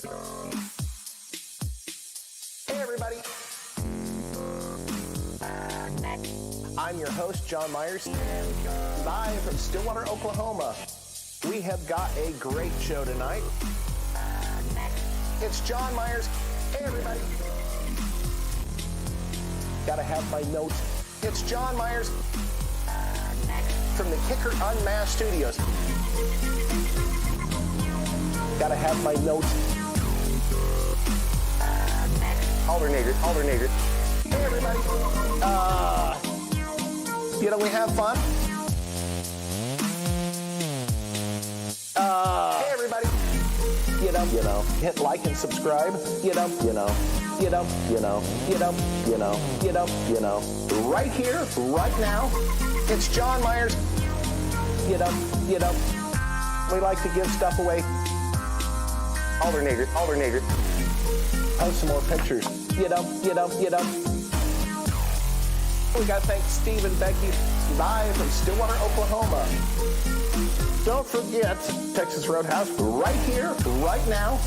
Hey everybody, I'm your host, John Myers, live from Stillwater, Oklahoma. We have got a great show tonight. It's John Myers. Hey everybody. Gotta have my notes. It's John Myers from the Kicker UnMasked studios. Gotta have my notes. Alternator. Hey everybody. We have fun. Hey everybody. Hit like and subscribe. Right here, right now. It's John Myers. We like to give stuff away. Alternator. Post some more pictures. We got to thank Steve and Becky live from Stillwater, Oklahoma. Don't forget Texas Roadhouse right here, right now.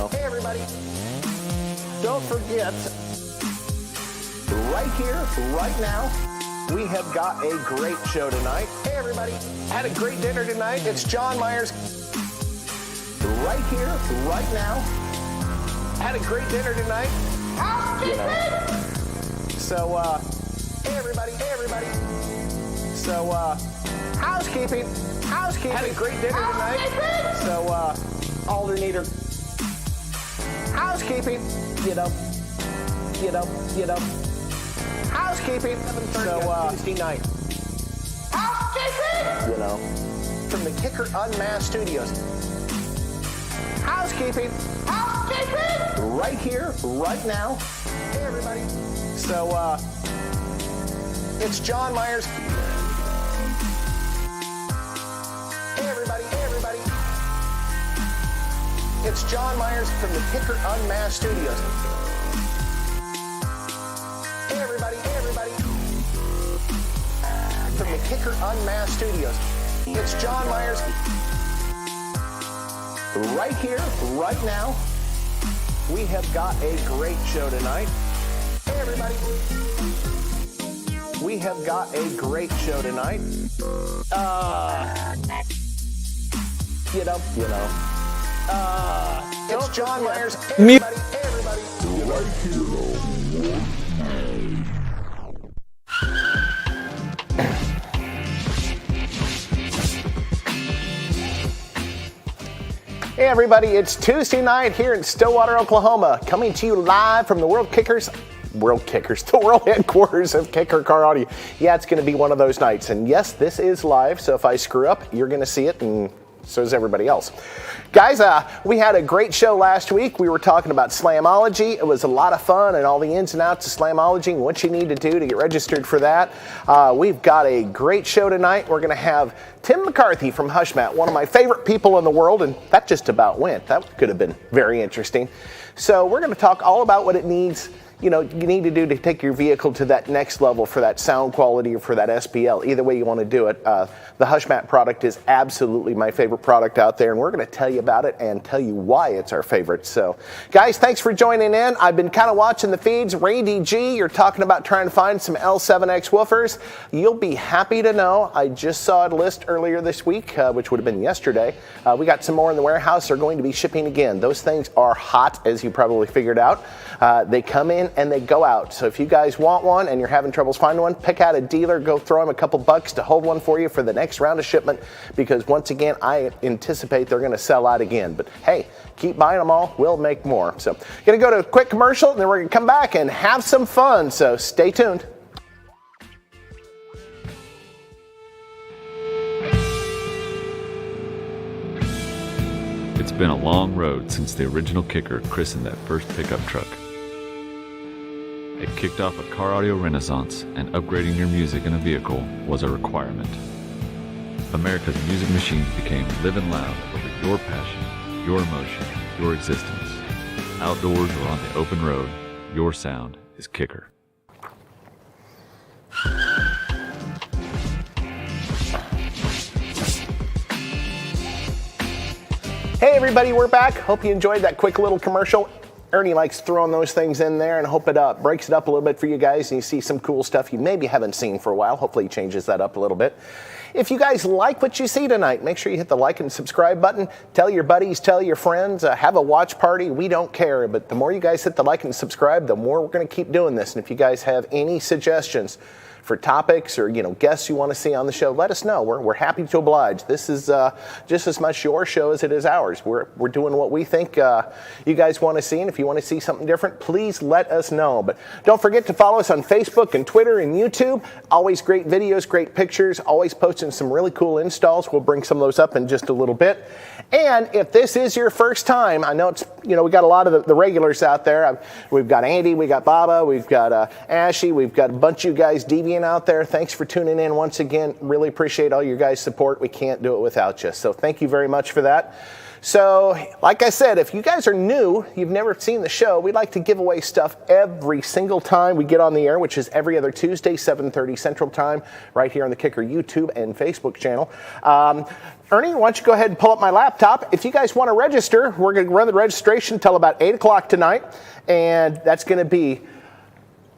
Hey everybody. Don't forget right here, right now. We have got a great show tonight. Hey everybody. Had a great dinner tonight. It's John Myers. Right here, right now. Had a great dinner tonight. So, hey everybody. So, housekeeping. Had a great dinner tonight. So, alternator. Housekeeping. Housekeeping. 7:30 on Tuesday night. Housekeeping. From the Kicker UnMasked studios. Housekeeping. Right here, right now. Hey everybody. So, it's John Myers. Hey everybody. It's John Myers from the Kicker UnMasked studios. Hey everybody. From the Kicker UnMasked studios. It's John Myers. Right here, right now. We have got a great show tonight. Hey everybody. We have got a great show tonight. It's John Myers. Hey everybody. Right here. Hey everybody, it's Tuesday night here in Stillwater, Oklahoma, coming to you live from the the world headquarters of Kicker Car Audio. Yeah, it's going to be one of those nights, and yes, this is live, so if I screw up, you're going to see it, and so is everybody else. Guys, we had a great show last week. We were talking about Slamology. It was a lot of fun and all the ins and outs of Slamology and what you need to do to get registered for that. We've got a great show tonight. We're going to have Tim McCarthy from Hushmat, one of my favorite people in the world, and that just about went. That could have been very interesting. So we're going to talk all about what it needs, you need to do to take your vehicle to that next level for that sound quality or for that SPL. Either way you want to do it. The Hushmat product is absolutely my favorite product out there, and we're going to tell you about it and tell you why it's our favorite. So, guys, thanks for joining in. I've been kind of watching the feeds. Ray DG, you're talking about trying to find some L7X woofers. You'll be happy to know I just saw a list earlier this week, which would have been yesterday. We got some more in the warehouse. They're going to be shipping again. Those things are hot, as you probably figured out. They come in and they go out. So if you guys want one and you're having troubles finding one, pick out a dealer, go throw them a couple bucks to hold one for you for the next round of shipment, because once again, I anticipate they're going to sell out again. But hey, keep buying them all. We'll make more. So going to go to a quick commercial, and then we're going to come back and have some fun. So stay tuned. It's been a long road since the original Kicker christened that first pickup truck. It kicked off a car audio renaissance, and upgrading your music in a vehicle was a requirement. America's music machines became living loud over your passion, your emotion, your existence. Outdoors or on the open road, your sound is Kicker. Hey everybody, we're back. Hope you enjoyed that quick little commercial. Ernie likes throwing those things in there, and hope it breaks it up a little bit for you guys and you see some cool stuff you maybe haven't seen for a while. Hopefully he changes that up a little bit. If you guys like what you see tonight, make sure you hit the like and subscribe button. Tell your buddies, tell your friends, have a watch party. We don't care, but the more you guys hit the like and subscribe, the more we're going to keep doing this. And if you guys have any suggestions for topics or guests you want to see on the show, let us know. We're happy to oblige. This is just as much your show as it is ours. We're doing what we think you guys want to see, and if you want to see something different, please let us know. But don't forget to follow us on Facebook and Twitter and YouTube. Always great videos, great pictures, always posting some really cool installs. We'll bring some of those up in just a little bit. And if this is your first time, I know it's we got a lot of the regulars out there. We've got Andy, we got Baba, we've got Ashy, we've got a bunch of you guys Deviant out there. Thanks for tuning in once again. Really appreciate all your guys' support. We can't do it without you. So thank you very much for that. So, like I said, if you guys are new, you've never seen the show, we'd like to give away stuff every single time we get on the air, which is every other Tuesday, 7:30 Central Time, right here on the Kicker YouTube and Facebook channel. Ernie, why don't you go ahead and pull up my laptop. If you guys want to register, we're going to run the registration until about 8 o'clock tonight, and that's going to be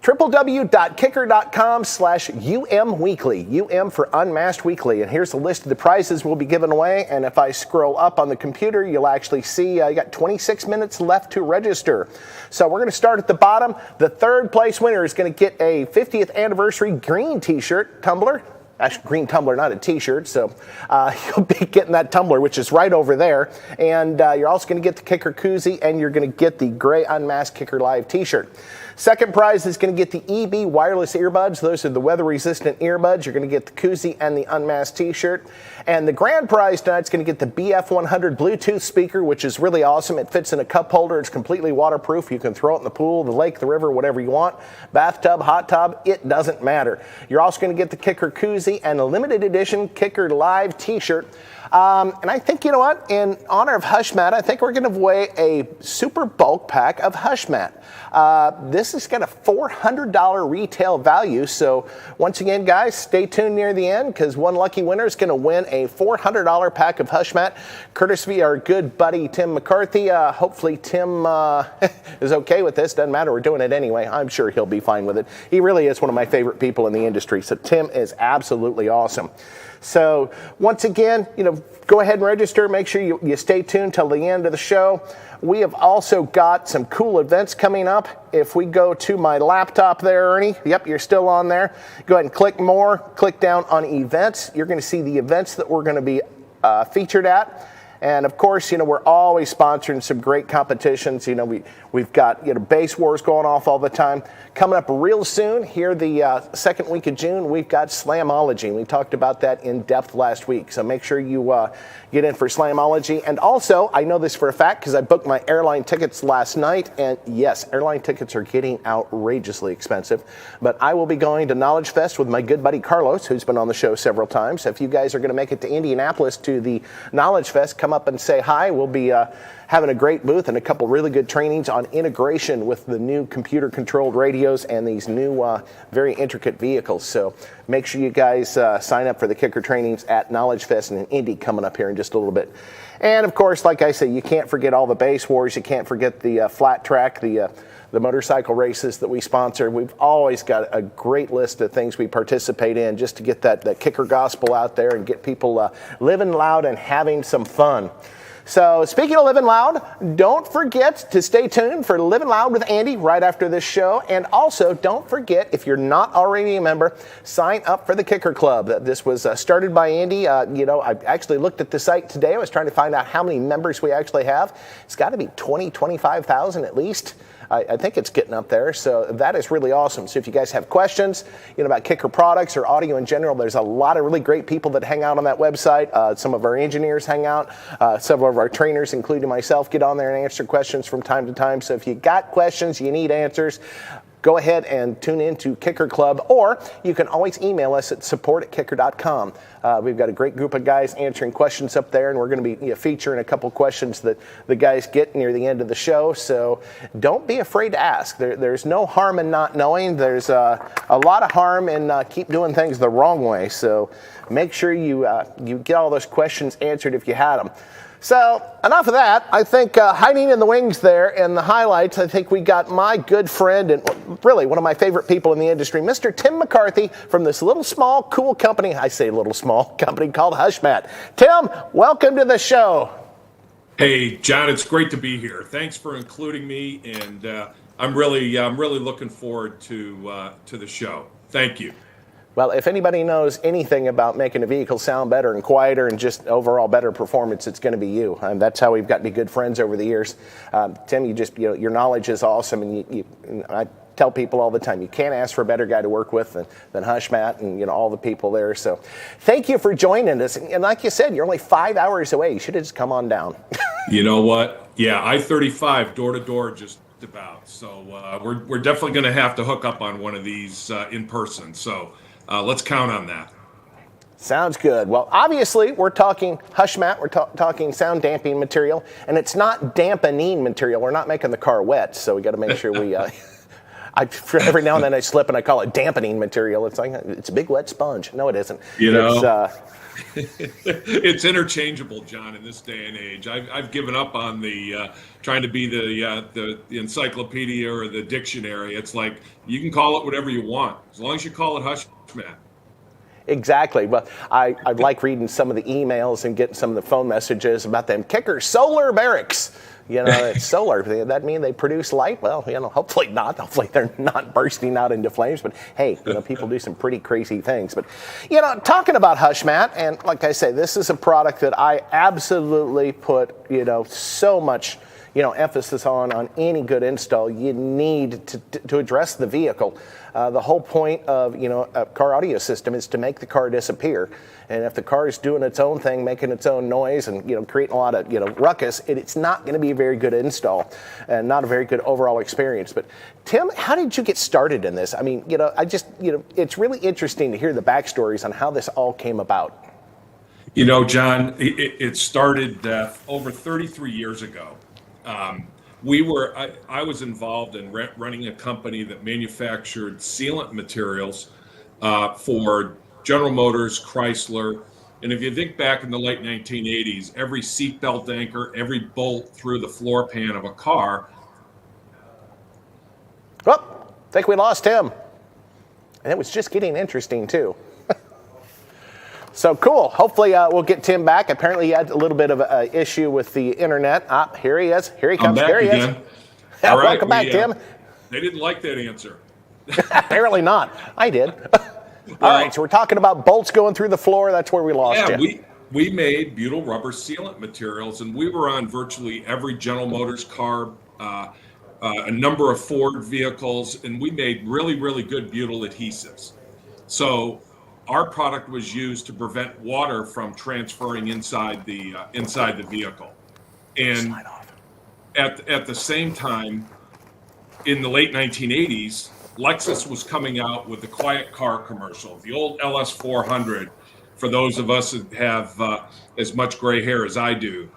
www.kicker.com/UM Weekly. UM for Unmasked Weekly. And here's the list of the prizes we'll be giving away. And if I scroll up on the computer, you'll actually see you got 26 minutes left to register. So we're going to start at the bottom. The third place winner is going to get a 50th anniversary green t-shirt tumbler. Actually, green tumbler, not a t-shirt, so you'll be getting that tumbler, which is right over there. And you're also going to get the Kicker koozie, and you're going to get the gray Unmasked Kicker Live t-shirt. Second prize is going to get the EB wireless earbuds. Those are the weather-resistant earbuds. You're going to get the koozie and the Unmasked t-shirt. And the grand prize tonight is going to get the BF100 Bluetooth speaker, which is really awesome. It fits in a cup holder. It's completely waterproof. You can throw it in the pool, the lake, the river, whatever you want. Bathtub, hot tub, it doesn't matter. You're also going to get the Kicker koozie and a limited edition Kicker Live t-shirt. And I think, you know what, in honor of Hushmat, I think we're going to give away a super bulk pack of Hushmat. This has got a $400 retail value. So once again, guys, stay tuned near the end because one lucky winner is going to win a $400 pack of Hushmat, courtesy of our good buddy Tim McCarthy. Hopefully Tim is okay with this. Doesn't matter. We're doing it anyway. I'm sure he'll be fine with it. He really is one of my favorite people in the industry. So Tim is absolutely awesome. So once again, go ahead and register. Make sure you stay tuned till the end of the show. We have also got some cool events coming up. If we go to my laptop there, Ernie, yep, you're still on there. Go ahead and click more, click down on events. You're going to see the events that we're going to be featured at. And of course, we're always sponsoring some great competitions. We've got base wars going off all the time. Coming up real soon, here the second week of June, we've got Slamology. We talked about that in depth last week. So make sure you get in for Slamology. And also, I know this for a fact because I booked my airline tickets last night. And yes, airline tickets are getting outrageously expensive. But I will be going to Knowledge Fest with my good buddy Carlos, who's been on the show several times. If you guys are going to make it to Indianapolis to the Knowledge Fest, come up and say hi. We'll be having a great booth and a couple really good trainings on integration with the new computer-controlled radios and these new very intricate vehicles. So make sure you guys sign up for the Kicker trainings at Knowledge Fest in Indy coming up here in just a little bit. And of course, like I say, you can't forget all the base wars. You can't forget the flat track, the motorcycle races that we sponsor. We've always got a great list of things we participate in just to get that Kicker gospel out there and get people living loud and having some fun. So speaking of Living Loud, don't forget to stay tuned for Living Loud with Andy right after this show. And also, don't forget, if you're not already a member, sign up for the Kicker Club. This was started by Andy. I actually looked at the site today. I was trying to find out how many members we actually have. It's got to be 25,000 at least. I think it's getting up there, so that is really awesome. So if you guys have questions, about Kicker products or audio in general, there's a lot of really great people that hang out on that website. Some of our engineers hang out. Several of our trainers, including myself, get on there and answer questions from time to time. So if you got questions, you need answers, go ahead and tune in to Kicker Club, or you can always email us at support@kicker.com. We've got a great group of guys answering questions up there, and we're going to be featuring a couple questions that the guys get near the end of the show. So don't be afraid to ask. There's no harm in not knowing. There's a lot of harm in keep doing things the wrong way. So make sure you get all those questions answered if you had them. So enough of that. I think hiding in the wings there in the highlights, I think we got my good friend and really one of my favorite people in the industry, Mr. Tim McCarthy from this little small cool company. I say little small company called Hushmat. Tim, welcome to the show. Hey, John, it's great to be here. Thanks for including me, and I'm really looking forward to the show. Thank you. Well, if anybody knows anything about making a vehicle sound better and quieter and just overall better performance, it's going to be you. And that's how we've got to be good friends over the years. Tim, your knowledge is awesome, and I tell people all the time, you can't ask for a better guy to work with than Hushmat and all the people there. So thank you for joining us. And like you said, you're only 5 hours away. You should have just come on down. You know what? Yeah, I-35 door to door just about. So we're definitely going to have to hook up on one of these in person. So let's count on that. Sounds good. Well, obviously, we're talking Hushmat. We're talking sound damping material, and it's not dampening material. We're not making the car wet, so we got to make sure we. Every now and then I slip and I call it dampening material. It's like it's a big wet sponge. No, it isn't. It's interchangeable, John. In this day and age, I've given up on the trying to be the encyclopedia or the dictionary. It's like you can call it whatever you want as long as you call it Hushmat. Exactly. But I like reading some of the emails and getting some of the phone messages about them kicker solar barracks. It's solar. That mean they produce light? Well, hopefully not. Hopefully they're not bursting out into flames. But hey, people do some pretty crazy things. But, talking about Hushmat, and like I say, this is a product that I absolutely put, so much, emphasis on any good install. You need to address the vehicle. The whole point of, a car audio system is to make the car disappear. And if the car is doing its own thing, making its own noise and, creating a lot of, ruckus, it's not going to be a very good install and not a very good overall experience. But Tim, how did you get started in this? I mean, it's really interesting to hear the backstories on how this all came about. John, it started over 33 years ago. I was involved in running a company that manufactured sealant materials for General Motors, Chrysler, and if you think back in the late 1980s, every seatbelt anchor, every bolt through the floor pan of a car. Well, I think we lost him. And it was just getting interesting, too. So cool. Hopefully we'll get Tim back. Apparently he had a little bit of an issue with the internet. Here he is. Here he comes. I'm back there he again. is. All right, welcome back, Tim. They didn't like that answer. Apparently not. I did. All right, so we're talking about bolts going through the floor. That's where we lost you. Yeah, we made butyl rubber sealant materials, and we were on virtually every General Motors car, a number of Ford vehicles, and we made really, really good butyl adhesives. So our product was used to prevent water from transferring inside the vehicle. And at the same time, in the late 1980s, Lexus was coming out with the quiet car commercial, the old LS400. For those of us that have as much gray hair as I do,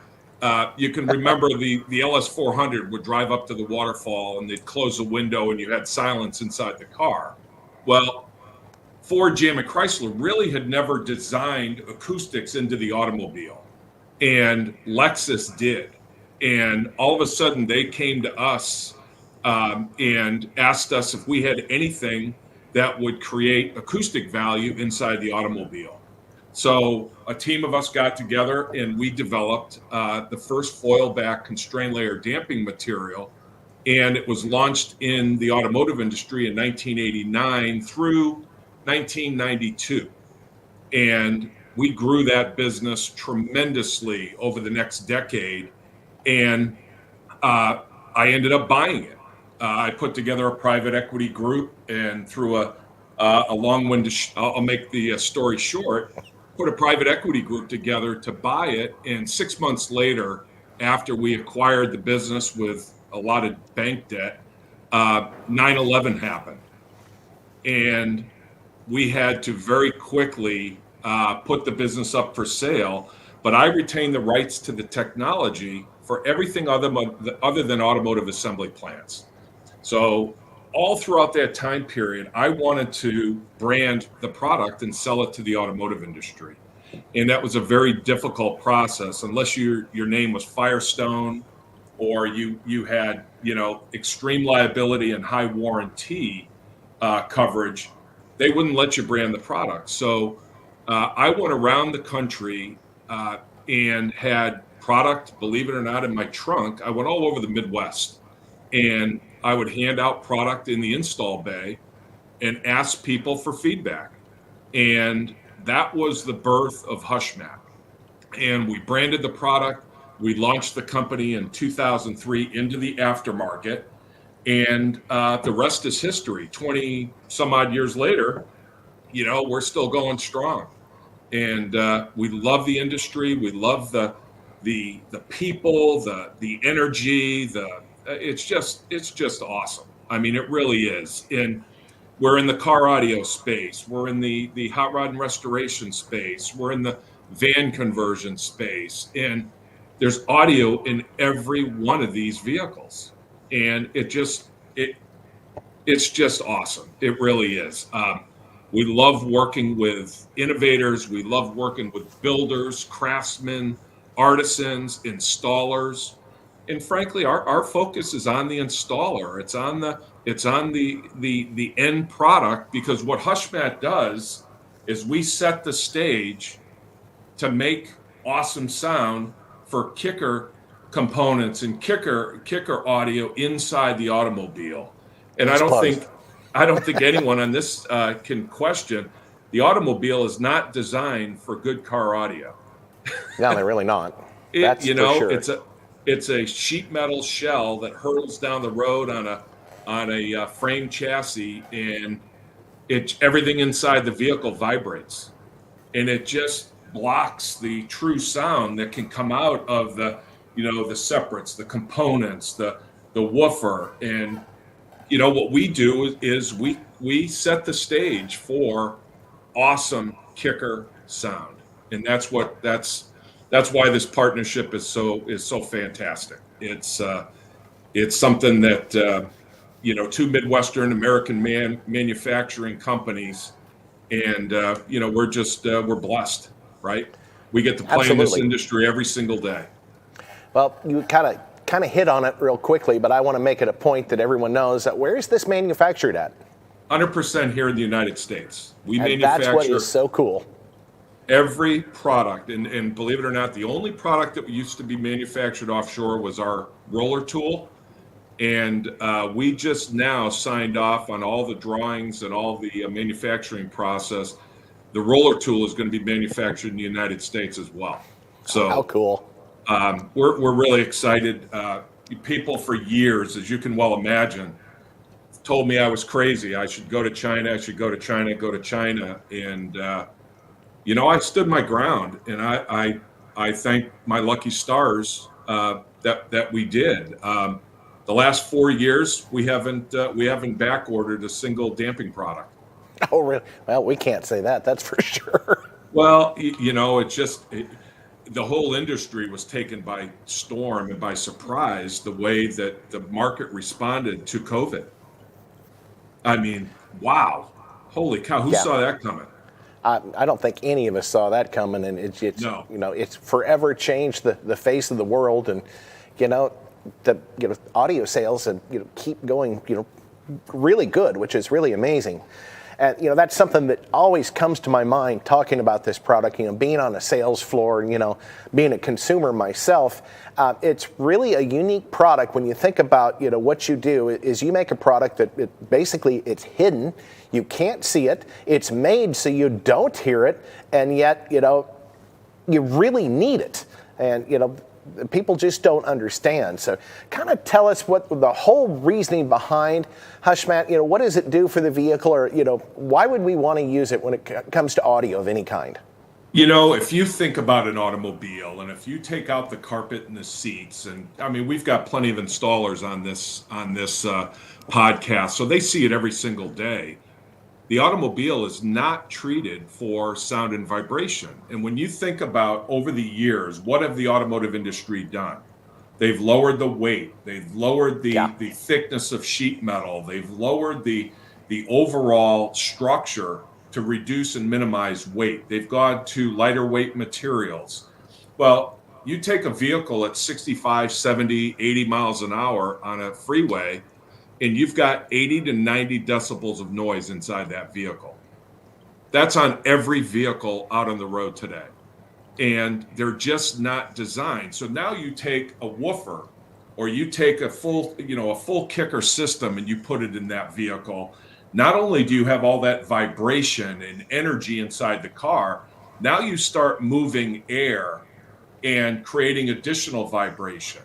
you can remember the LS400 would drive up to the waterfall and they'd close the window and you had silence inside the car. Well, Ford, GM, and Chrysler really had never designed acoustics into the automobile, and Lexus did. And all of a sudden they came to us and asked us if we had anything that would create acoustic value inside the automobile. So a team of us got together and we developed the first foil back constraint layer damping material. And it was launched in the automotive industry in 1989 through 1992. And we grew that business tremendously over the next decade. And I ended up buying it. I put together a private equity group, and through a long-winded, I'll make the story short, put a private equity group together to buy it. And 6 months later, after we acquired the business with a lot of bank debt, 9/11 happened. And we had to very quickly put the business up for sale. But I retained the rights to the technology for everything other than automotive assembly plants. So all throughout that time period, I wanted to brand the product and sell it to the automotive industry. And that was a very difficult process unless your name was Firestone or you had, extreme liability and high warranty coverage. They wouldn't let you brand the product. So I went around the country and had product, believe it or not, in my trunk. I went all over the Midwest, and I would hand out product in the install bay and ask people for feedback. And that was the birth of Hushmat. And we branded the product. We launched the company in 2003 into the aftermarket. And the rest is history. 20 some odd years later, we're still going strong. And we love the industry. We love the people, the energy, it's just awesome. I mean, it really is. And we're in the car audio space. We're in the hot rod and restoration space. We're in the van conversion space. And there's audio in every one of these vehicles. And it's just awesome. It really is. We love working with innovators. We love working with builders, craftsmen, artisans, installers. And frankly, our focus is on the installer. It's on the end product, because what Hushmat does is we set the stage to make awesome sound for kicker components and kicker audio inside the automobile. And I don't think anyone on this can question the automobile is not designed for good car audio. No, they're really not. That's for sure. It's a sheet metal shell that hurtles down the road on a frame chassis, and everything inside the vehicle vibrates, and it just blocks the true sound that can come out of the separates, the components, the woofer. And what we do is we set the stage for awesome kicker sound, and that's why this partnership is so fantastic. It's something that two Midwestern American manufacturing companies, and we're blessed, right? We get to play in this industry every single day. Well, you kind of hit on it real quickly, but I want to make it a point that everyone knows that where is this manufactured at? 100% here in the United States. We and manufacture. That's what is so cool. Every product, and believe it or not, the only product that used to be manufactured offshore was our roller tool. And we just now signed off on all the drawings and all the manufacturing process. The roller tool is going to be manufactured in the United States as well. So how cool. We're really excited. People for years, as you can well imagine, told me I was crazy. I should go to China. And I stood my ground, and I thank my lucky stars that we did. The last 4 years, we haven't back ordered a single damping product. Oh, really? Well, we can't say that. That's for sure. Well, the whole industry was taken by storm and by surprise the way that the market responded to COVID. I mean, wow. Holy cow. Who saw that coming? I don't think any of us saw that coming, and it's forever changed the face of the world, and the audio sales and keep going really good, which is really amazing. And that's something that always comes to my mind talking about this product. Being on a sales floor and being a consumer myself, it's really a unique product. When you think about what you do, is you make a product that basically it's hidden, you can't see it, it's made so you don't hear it, and yet you really need it, and people just don't understand. So kind of tell us what the whole reasoning behind Hushmat, what does it do for the vehicle, or, why would we want to use it when it comes to audio of any kind? If you think about an automobile, and if you take out the carpet and the seats, and I mean, we've got plenty of installers on this podcast, so they see it every single day. The automobile is not treated for sound and vibration. And when you think about over the years, what have the automotive industry done? They've lowered the weight. They've lowered Yeah. the thickness of sheet metal. They've lowered the overall structure to reduce and minimize weight. They've gone to lighter weight materials. Well, you take a vehicle at 65, 70, 80 miles an hour on a freeway, and you've got 80 to 90 decibels of noise inside that vehicle. That's on every vehicle out on the road today. And they're just not designed. So now you take a woofer, or you take a full kicker system and you put it in that vehicle. Not only do you have all that vibration and energy inside the car, now you start moving air and creating additional vibration.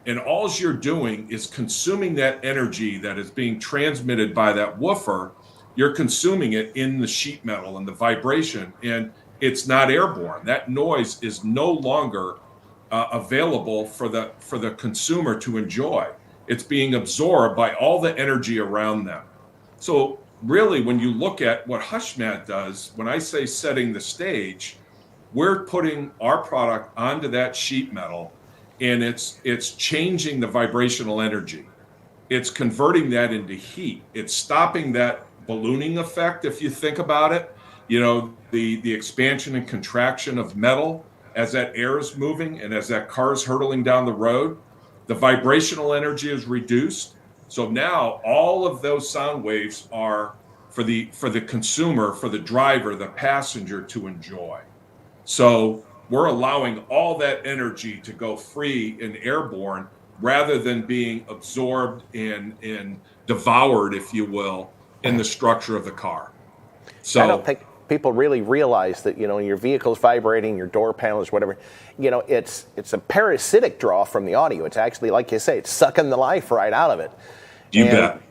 And all you're doing is consuming that energy that is being transmitted by that woofer. You're consuming it in the sheet metal and the vibration, and it's not airborne. That noise is no longer available for the consumer to enjoy. It's being absorbed by all the energy around them. So really, when you look at what Hushmat does, when I say setting the stage, we're putting our product onto that sheet metal, and it's changing the vibrational energy. It's converting that into heat. It's stopping that ballooning effect, if you think about it. You know, the expansion and contraction of metal as that air is moving and as that car is hurtling down the road. The vibrational energy is reduced. So now all of those sound waves are for the consumer, for the driver, the passenger to enjoy. So we're allowing all that energy to go free and airborne rather than being absorbed and devoured, if you will, in the structure of the car. So I don't think people really realize that, your vehicle's vibrating, your door panels, whatever, it's a parasitic draw from the audio. It's actually, like you say, it's sucking the life right out of it. You bet.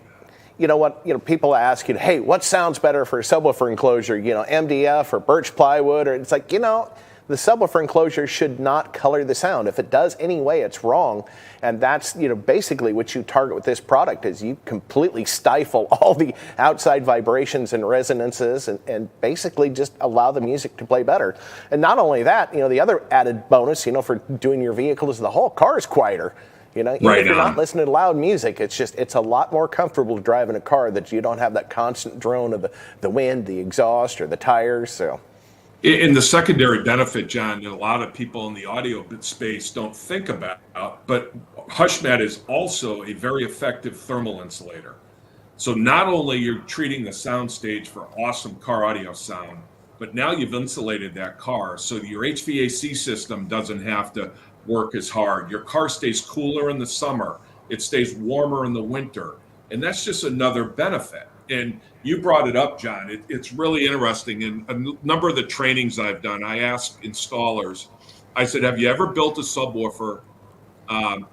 You know what? People ask you, hey, what sounds better for a subwoofer enclosure? MDF or birch plywood? Or it's like, the subwoofer enclosure should not color the sound. If it does anyway, it's wrong. And that's, basically what you target with this product is you completely stifle all the outside vibrations and resonances and basically just allow the music to play better. And not only that, the other added bonus, for doing your vehicle is the whole car is quieter. Even if you're not listening to loud music, it's a lot more comfortable to drive in a car that you don't have that constant drone of the wind, the exhaust, or the tires. So. In the secondary benefit, John, that a lot of people in the audio space don't think about, but Hushmat is also a very effective thermal insulator. So not only you're treating the sound stage for awesome car audio sound, but now you've insulated that car so your HVAC system doesn't have to work as hard. Your car stays cooler in the summer. It stays warmer in the winter. And that's just another benefit. And you brought it up, John. It's really interesting. In a number of the trainings I've done, I asked installers, I said, have you ever built a subwoofer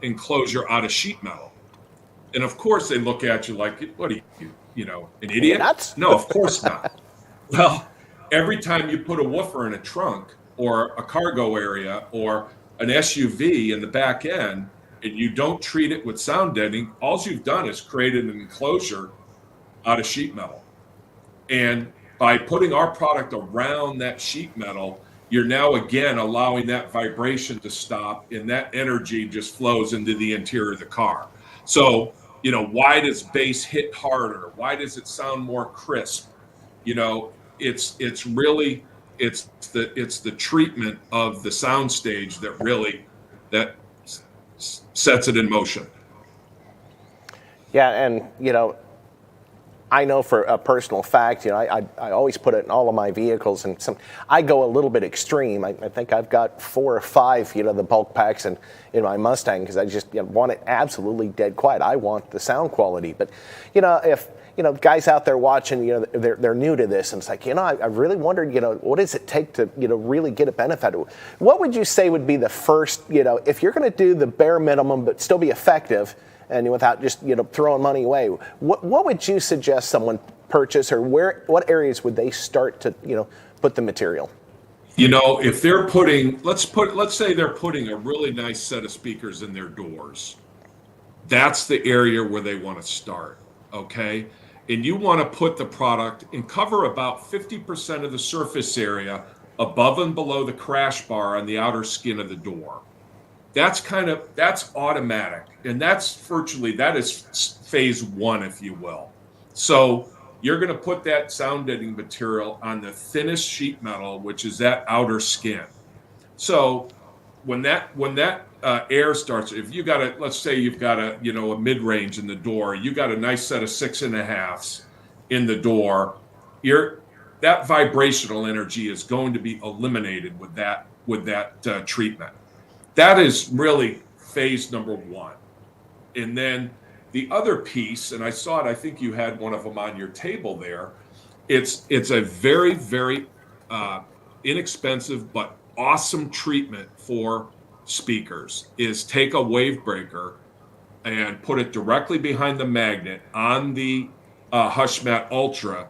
enclosure out of sheet metal? And of course they look at you like, what are you, an idiot? Nuts? No, of course not. Well, every time you put a woofer in a trunk or a cargo area or an SUV in the back end, and you don't treat it with sound deadening, all you've done is created an enclosure out of sheet metal. And by putting our product around that sheet metal, you're now again allowing that vibration to stop, and that energy just flows into the interior of the car. So, why does bass hit harder? Why does it sound more crisp? It's really the treatment of the sound stage that really sets it in motion. Yeah, and I know for a personal fact, I always put it in all of my vehicles, and I go a little bit extreme. I think I've got 4 or 5, the bulk packs in my Mustang because I just want it absolutely dead quiet. I want the sound quality, but if guys out there watching, they're new to this, and it's like, I really wondered, what does it take to, really get a benefit? What would you say would be the first, if you're going to do the bare minimum but still be effective, and without just throwing money away, what would you suggest someone purchase, or what areas would they start to put the material? If they're putting, let's say they're putting a really nice set of speakers in their doors, that's the area where they want to start. Okay, and you want to put the product and cover about 50% of the surface area above and below the crash bar on the outer skin of the door. that's automatic, and that is phase one, if you will. So you're going to put that sound deadening material on the thinnest sheet metal, which is that outer skin. So when that air starts, if you got let's say you've got a mid range in the door, you got a nice set of 6.5s in the door, that vibrational energy is going to be eliminated with that treatment. That is really phase number one. And then the other piece, and I saw it, I think you had one of them on your table there. It's a very, very inexpensive but awesome treatment for speakers, is take a wave breaker and put it directly behind the magnet on the Hushmat Ultra,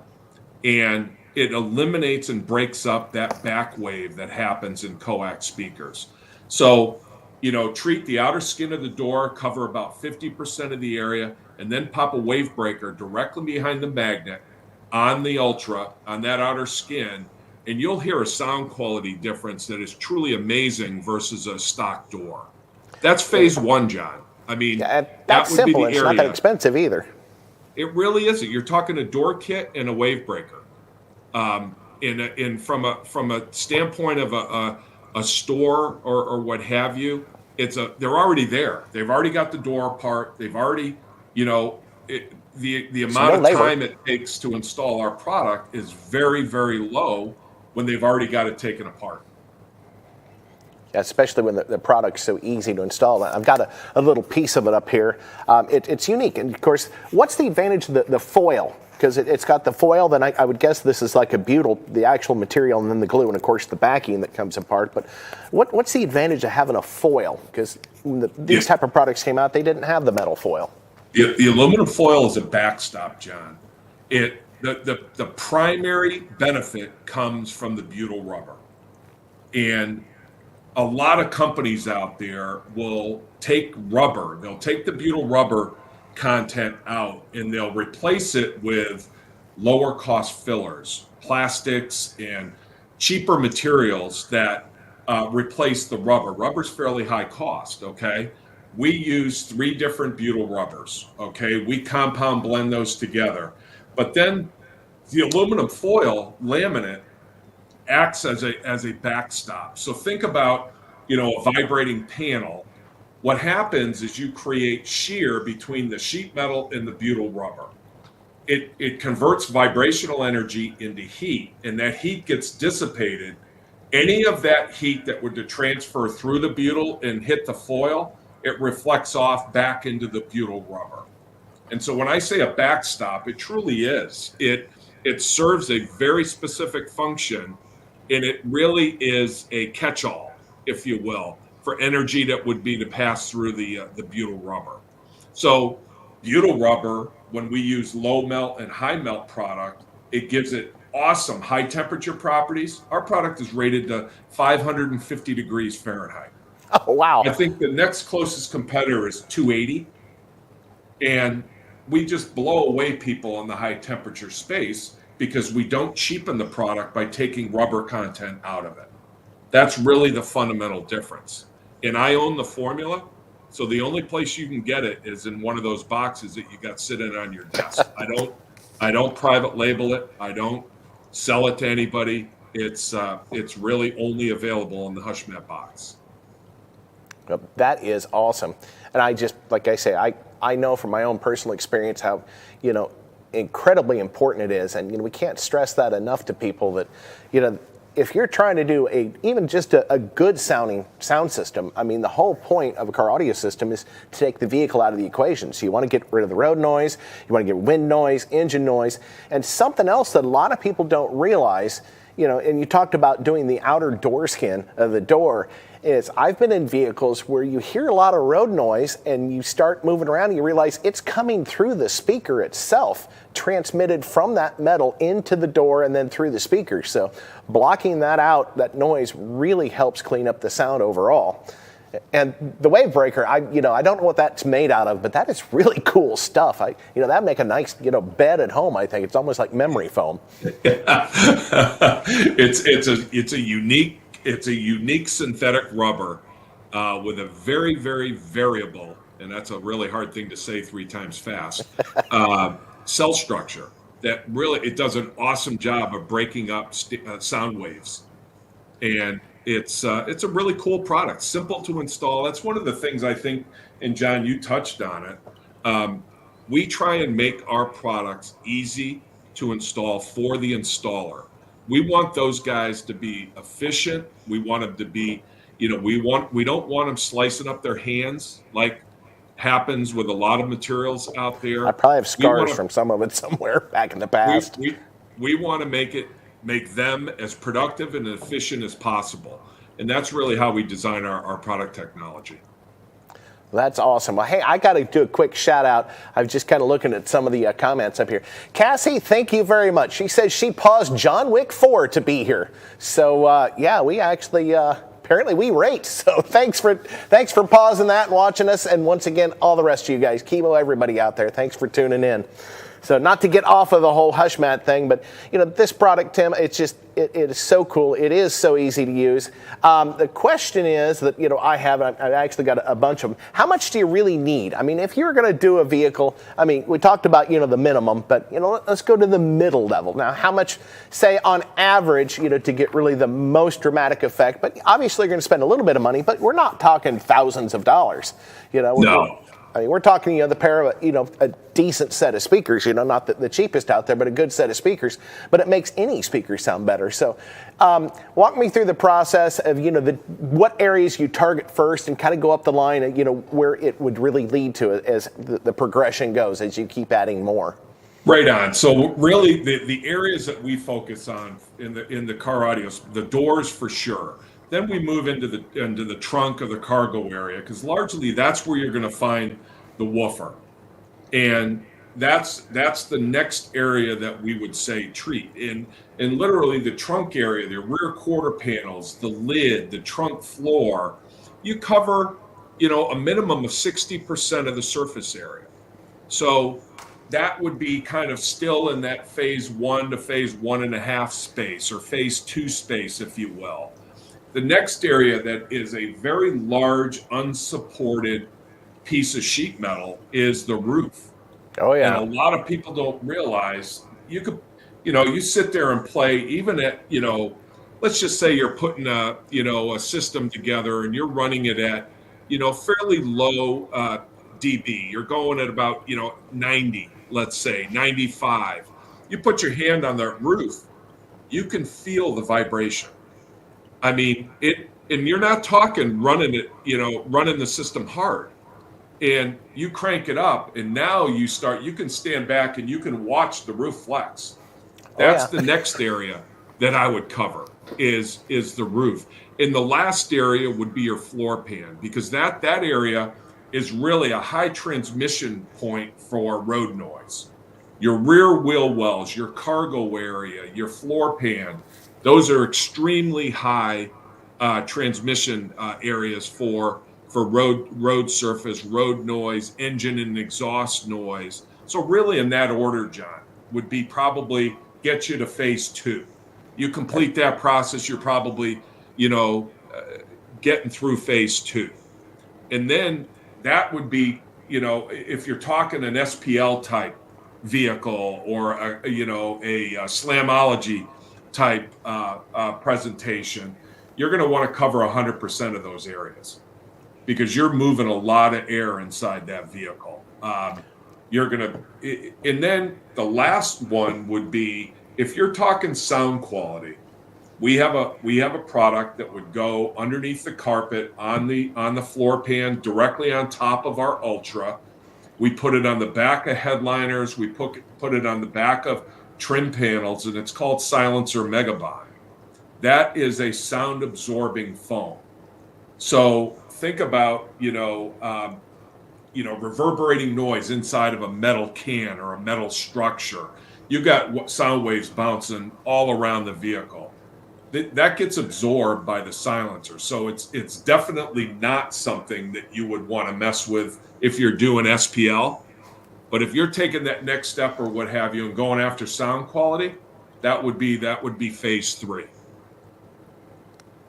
and it eliminates and breaks up that back wave that happens in coax speakers. So, treat the outer skin of the door, cover about 50% of the area, and then pop a wave breaker directly behind the magnet on the Ultra, on that outer skin, and you'll hear a sound quality difference that is truly amazing versus a stock door. That's phase one, John. I mean, that's that would simple. be the It's area. not that expensive either. It really isn't. You're talking a door kit and a wave breaker. From a standpoint of a store or what have you, they're already there. They've already got the door apart. They've already, the amount of time it takes to install our product is very, very low when they've already got it taken apart. Yeah, especially when the product's so easy to install. I've got a little piece of it up here. It's unique. And of course, what's the advantage of the foil? Because it's got the foil, then I would guess this is like a butyl, the actual material, and then the glue, and of course the backing that comes apart. But what's the advantage of having a foil? Because when these type of products came out, they didn't have the metal foil. The aluminum foil is a backstop, John. The primary benefit comes from the butyl rubber. And a lot of companies out there will take rubber, they'll take the butyl rubber content out and they'll replace it with lower cost fillers, plastics, and cheaper materials that replace the rubber. Rubber's fairly high cost, okay? We use 3 different butyl rubbers, okay? We compound blend those together. But then the aluminum foil laminate acts as a backstop. So think about, a vibrating panel. What happens is you create shear between the sheet metal and the butyl rubber. It converts vibrational energy into heat, and that heat gets dissipated. Any of that heat that were to transfer through the butyl and hit the foil, it reflects off back into the butyl rubber. And so when I say a backstop, it truly is. It serves a very specific function, and it really is a catch-all, if you will, for energy that would be to pass through the butyl rubber. So butyl rubber, when we use low melt and high melt product, it gives it awesome high temperature properties. Our product is rated to 550 degrees Fahrenheit. Oh, wow. I think the next closest competitor is 280. And we just blow away people in the high temperature space because we don't cheapen the product by taking rubber content out of it. That's really the fundamental difference. And I own the formula, so the only place you can get it is in one of those boxes that you got sitting on your desk. I don't private label it. I don't sell it to anybody. It's really only available in the Hushmat box. That is awesome. And I just, like I say, I know from my own personal experience how, incredibly important it is. And, we can't stress that enough to people that, if you're trying to do even just a good sounding sound system, I mean, the whole point of a car audio system is to take the vehicle out of the equation. So you want to get rid of the road noise, you want to get wind noise, engine noise, and something else that a lot of people don't realize, and you talked about doing the outer door skin of the door, is I've been in vehicles where you hear a lot of road noise and you start moving around and you realize it's coming through the speaker itself, transmitted from that metal into the door and then through the speaker. So blocking that out, that noise really helps clean up the sound overall. And the wave breaker, I don't know what that's made out of, but that is really cool stuff. That'd make a nice, bed at home. I think it's almost like memory foam. It's a unique synthetic rubber with a very, very variable, and that's a really hard thing to say 3 times fast, cell structure that really, it does an awesome job of breaking up sound waves. And it's a really cool product, simple to install. That's one of the things I think, and John, you touched on it. We try and make our products easy to install for the installer. We want those guys to be efficient. We want them to be, we don't want them slicing up their hands like happens with a lot of materials out there. I probably have scars from some of it somewhere back in the past. We want to make them as productive and efficient as possible. And that's really how we design our product technology. That's awesome. Well, hey, I got to do a quick shout out. I was just kind of looking at some of the comments up here. Cassie, thank you very much. She says she paused John Wick 4 to be here. So, yeah, we actually, apparently we rate. So thanks for pausing that and watching us. And once again, all the rest of you guys, Chemo, everybody out there, thanks for tuning in. So not to get off of the whole Hushmat thing, but this product, Tim, it's just it is so cool. It is so easy to use. The question is that I've actually got a bunch of them. How much do you really need? I mean, if you're going to do a vehicle, I mean, we talked about the minimum, but let's go to the middle level. Now, how much, say on average, to get really the most dramatic effect? But obviously, you're going to spend a little bit of money, but we're not talking thousands of dollars. No. I mean, we're talking, the pair of, a decent set of speakers, not the cheapest out there, but a good set of speakers. But it makes any speaker sound better. So walk me through the process of, what areas you target first and kind of go up the line, where it would really lead to as the progression goes as you keep adding more. Right on. So really the areas that we focus on in the car audio, the doors for sure. Then we move into the trunk of the cargo area, because largely that's where you're going to find the woofer, and that's the next area that we would say treat. And literally the trunk area, the rear quarter panels, the lid, the trunk floor, you cover a minimum of 60% of the surface area. So that would be kind of still in that phase 1 to phase 1.5 space, or phase 2 space, if you will. The next area that is a very large, unsupported piece of sheet metal is the roof. Oh, yeah. And a lot of people don't realize you could, you sit there and play even at, let's just say you're putting a system together and you're running it at, fairly low dB. You're going at about, 90, let's say 95. You put your hand on the roof, you can feel the vibration. I mean, and you're not talking running it, running the system hard, and you crank it up, and now you can stand back and you can watch the roof flex. That's the next area that I would cover is the roof. And the last area would be your floor pan, because that area is really a high transmission point for road noise. Your rear wheel wells, your cargo area, your floor pan, those are extremely high transmission areas for road surface, road noise, engine and exhaust noise. So really in that order, John, would be probably get you to phase 2. You complete that process, you're probably, getting through phase 2. And then that would be, if you're talking an SPL type vehicle or a Slamology type presentation, you're going to want to cover 100% of those areas, because you're moving a lot of air inside that vehicle. And then the last one would be, if you're talking sound quality, we have a product that would go underneath the carpet on the floor pan, directly on top of our Ultra. We put it on the back of headliners. We put it on the back of trim panels, and it's called Silencer Megabond. That is a sound absorbing foam. So think about, reverberating noise inside of a metal can or a metal structure. You've got sound waves bouncing all around the vehicle. That gets absorbed by the silencer. So it's definitely not something that you would want to mess with if you're doing SPL. But if you're taking that next step or what have you and going after sound quality, that would be phase 3.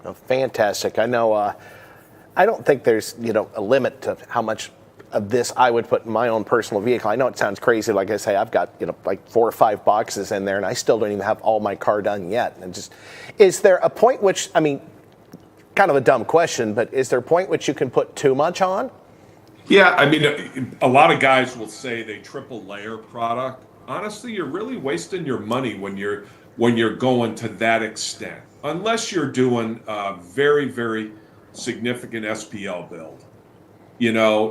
Oh, fantastic. I know I don't think there's, a limit to how much of this I would put in my own personal vehicle. I know it sounds crazy. Like I say, I've got, like 4 or 5 boxes in there, and I still don't even have all my car done yet. And is there a point which, kind of a dumb question, but is there a point which you can put too much on? Yeah, a lot of guys will say they triple layer product. Honestly, you're really wasting your money when you're going to that extent, unless you're doing a very, very significant SPL build.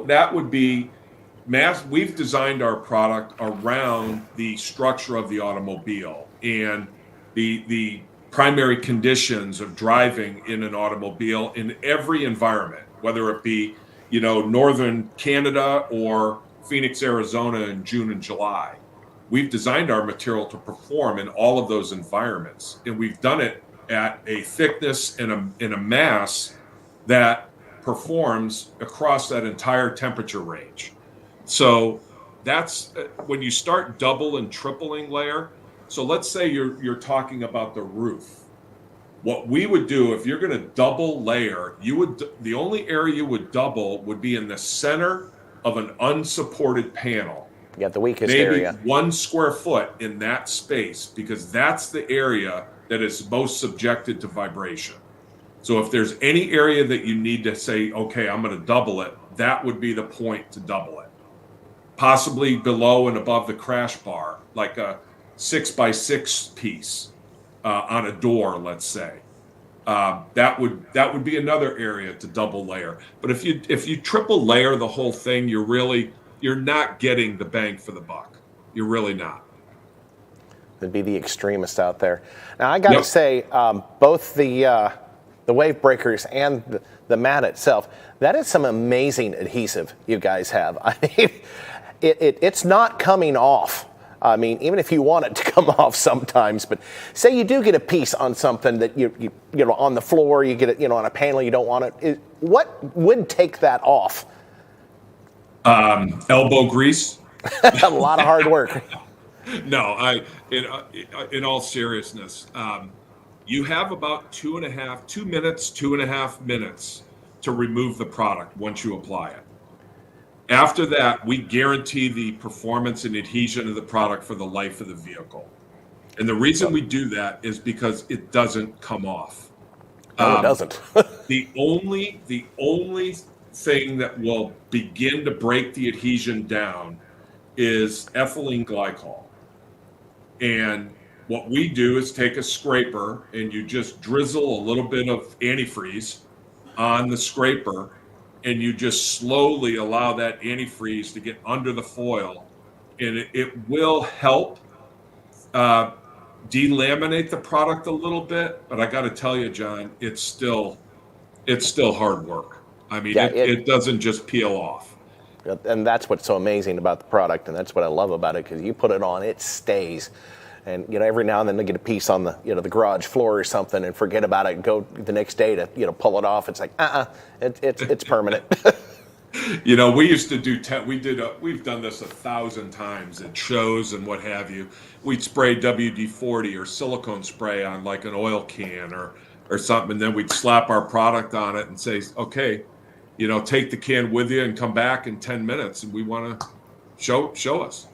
That would be we've designed our product around the structure of the automobile and the primary conditions of driving in an automobile in every environment, whether it be, northern Canada or Phoenix, Arizona in June and July. We've designed our material to perform in all of those environments, and we've done it at a thickness and a mass that performs across that entire temperature range. So that's when you start double and tripling layer. So let's say you're talking about the roof. What we would do if you're going to double layer, the only area you would double would be in the center of an unsupported panel. You got the weakest maybe area. 1 square foot in that space, because that's the area that is most subjected to vibration. So if there's any area that you need to say, okay, I'm going to double it, that would be the point to double it. Possibly below and above the crash bar, like a 6x6 piece on a door, let's say. That would be another area to double layer. But if you triple layer the whole thing, you're not getting the bang for the buck. You're really not. It'd be the extremist out there. Now I got to say, both the wave breakers and the mat itself, that is some amazing adhesive you guys have. I mean, it's not coming off. I mean, even if you want it to come off sometimes, but say you do get a piece on something that you on the floor, you get it, on a panel, you don't want it. What would take that off? Elbow grease. A lot of hard work. No, in all seriousness, you have about 2.5 minutes to remove the product once you apply it. After that, we guarantee the performance and adhesion of the product for the life of the vehicle. And the reason we do that is because it doesn't come off. No, it doesn't. The only thing that will begin to break the adhesion down is ethylene glycol. And what we do is take a scraper and you just drizzle a little bit of antifreeze on the scraper, and you just slowly allow that antifreeze to get under the foil, and it will help delaminate the product a little bit. But I got to tell you, John, it's still hard work. I mean, it doesn't just peel off. And that's what's so amazing about the product, and that's what I love about it, because you put it on, it stays. And every now and then they get a piece on the the garage floor or something and forget about it and go the next day to pull it off. It's like it's permanent. We used to do we've done this 1,000 times at shows and what have you. We'd spray WD-40 or silicone spray on like an oil can or something, and then we'd slap our product on it and say, okay, take the can with you and come back in 10 minutes, and we want to show us.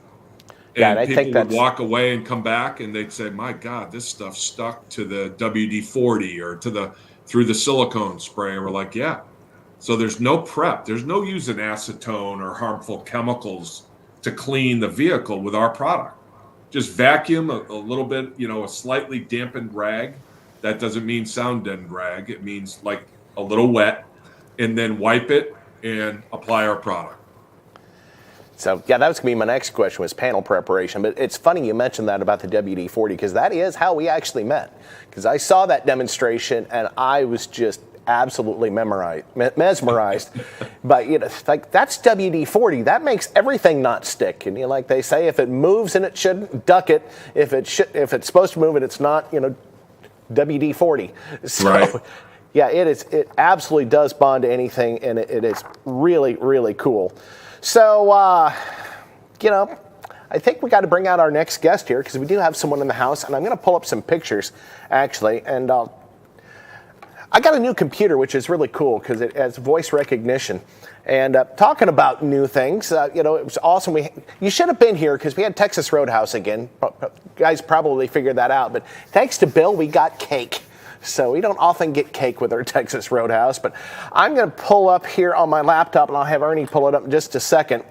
And I people think would walk away and come back, and they'd say, "My God, this stuff stuck to the WD-40 or through the silicone spray." And we're like, "Yeah." So there's no prep. There's no using acetone or harmful chemicals to clean the vehicle with our product. Just vacuum a little bit, a slightly dampened rag. That doesn't mean sound deadened rag. It means like a little wet, and then wipe it and apply our product. So, that was going to be my next question, was panel preparation. But it's funny you mentioned that about the WD-40, because that is how we actually met. Because I saw that demonstration, and I was just absolutely mesmerized. But, like, that's WD-40. That makes everything not stick. And, like they say, if it moves and it shouldn't, duck it. If it's supposed to move and it's not, WD-40. So, right. Yeah, it absolutely does bond to anything, and it is really, really cool. So, I think we got to bring out our next guest here, because we do have someone in the house, and I'm going to pull up some pictures, actually, and I got a new computer, which is really cool because it has voice recognition. And talking about new things, it was awesome. You should have been here because we had Texas Roadhouse again. Guys probably figured that out. But thanks to Bill, we got cake. So we don't often get cake with our Texas Roadhouse. But I'm going to pull up here on my laptop, and I'll have Ernie pull it up in just a second.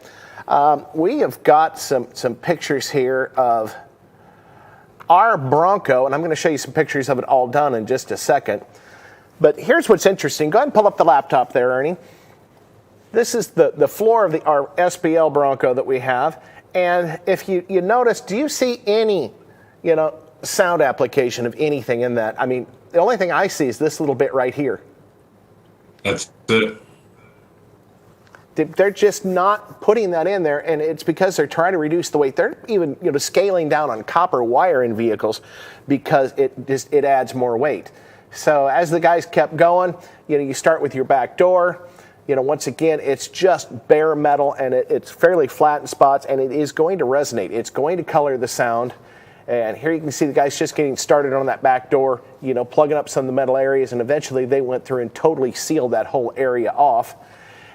We have got some pictures here of our Bronco, and I'm going to show you some pictures of it all done in just a second. But here's what's interesting. Go ahead and pull up the laptop there, Ernie. This is the floor of our SPL Bronco that we have. And if you notice, do you see any, sound application of anything in that? I mean, the only thing I see is this little bit right here. That's it. They're just not putting that in there, and it's because they're trying to reduce the weight. They're even scaling down on copper wire in vehicles because it adds more weight. So as the guys kept going, you start with your back door. Once again, it's just bare metal, and it's fairly flat in spots, and it is going to resonate. It's going to color the sound. And here you can see the guys just getting started on that back door, plugging up some of the metal areas, and eventually they went through and totally sealed that whole area off.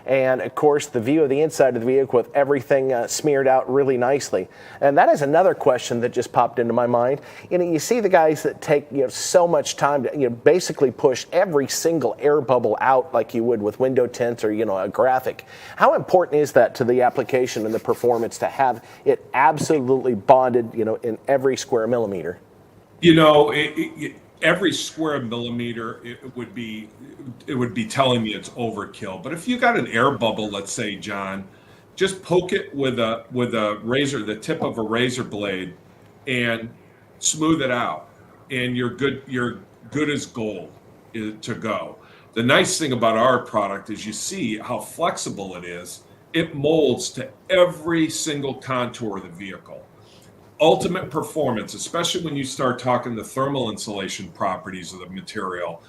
And of course, the view of the inside of the vehicle with everything smeared out really nicely. And that is another question that just popped into my mind. You see the guys that take so much time to basically push every single air bubble out like you would with window tints or a graphic. How important is that to the application and the performance to have it absolutely bonded in every square millimeter? Every square millimeter, it would be telling me it's overkill. But if you got an air bubble, let's say, John, just poke it with a razor, the tip of a razor blade, and smooth it out, and you're good as gold to go. The nice thing about our product is you see how flexible it is. It molds to every single contour of the vehicle. Ultimate performance, especially when you start talking the thermal insulation properties of the material,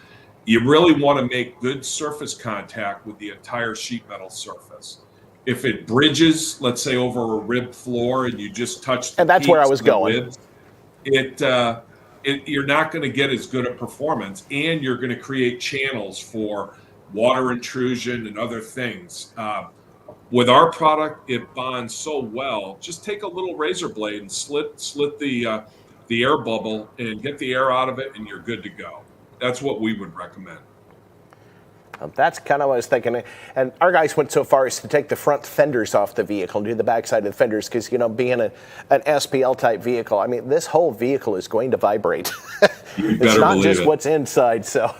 you really want to make good surface contact with the entire sheet metal surface. If it bridges, let's say over a rib floor, and you just touch the and that's where I was going. Ribs, you're not going to get as good a performance, and you're going to create channels for water intrusion and other things. With our product, it bonds so well. Just take a little razor blade and slit the air bubble and get the air out of it, and you're good to go. That's what we would recommend. That's kind of what I was thinking. And our guys went so far as to take the front fenders off the vehicle and do the backside of the fenders because, being an SPL type vehicle, I mean, this whole vehicle is going to vibrate. It's not just what's inside. So,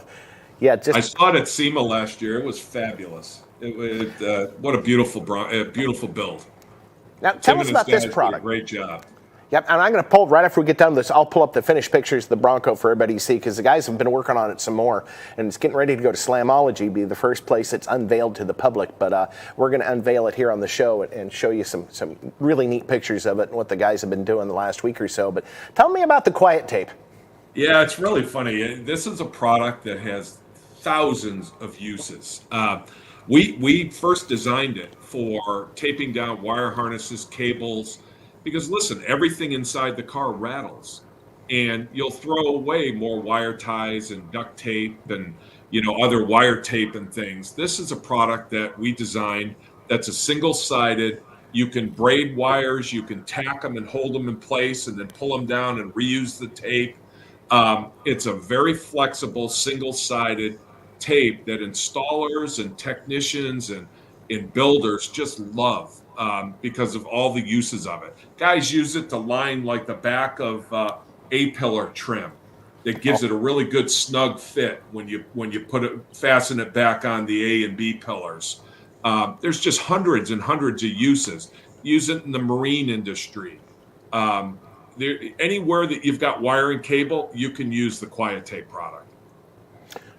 yeah. I saw it at SEMA last year. It was fabulous. What a beautiful build. Now, tell us about this product. Great job. Yep, and I'm going to pull, right after we get done with this, I'll pull up the finished pictures of the Bronco for everybody to see because the guys have been working on it some more, and it's getting ready to go to Slamology, be the first place it's unveiled to the public, but we're going to unveil it here on the show and show you some really neat pictures of it and what the guys have been doing the last week or so. But tell me about the Quiet Tape. Yeah, it's really funny. This is a product that has thousands of uses. We first designed it for taping down wire harnesses, cables, because listen, everything inside the car rattles, and you'll throw away more wire ties and duct tape and other wire tape and things. This is a product that we designed that's a single-sided. You can braid wires, you can tack them and hold them in place and then pull them down and reuse the tape. It's a very flexible single-sided tape that installers and technicians and builders just love because of all the uses of it. Guys use it to line like the back of A-pillar trim. That gives it a really good snug fit when you fasten it back on the A and B pillars. There's just hundreds and hundreds of uses. Use it in the marine industry. Anywhere that you've got wire and cable, you can use the Quiet Tape product.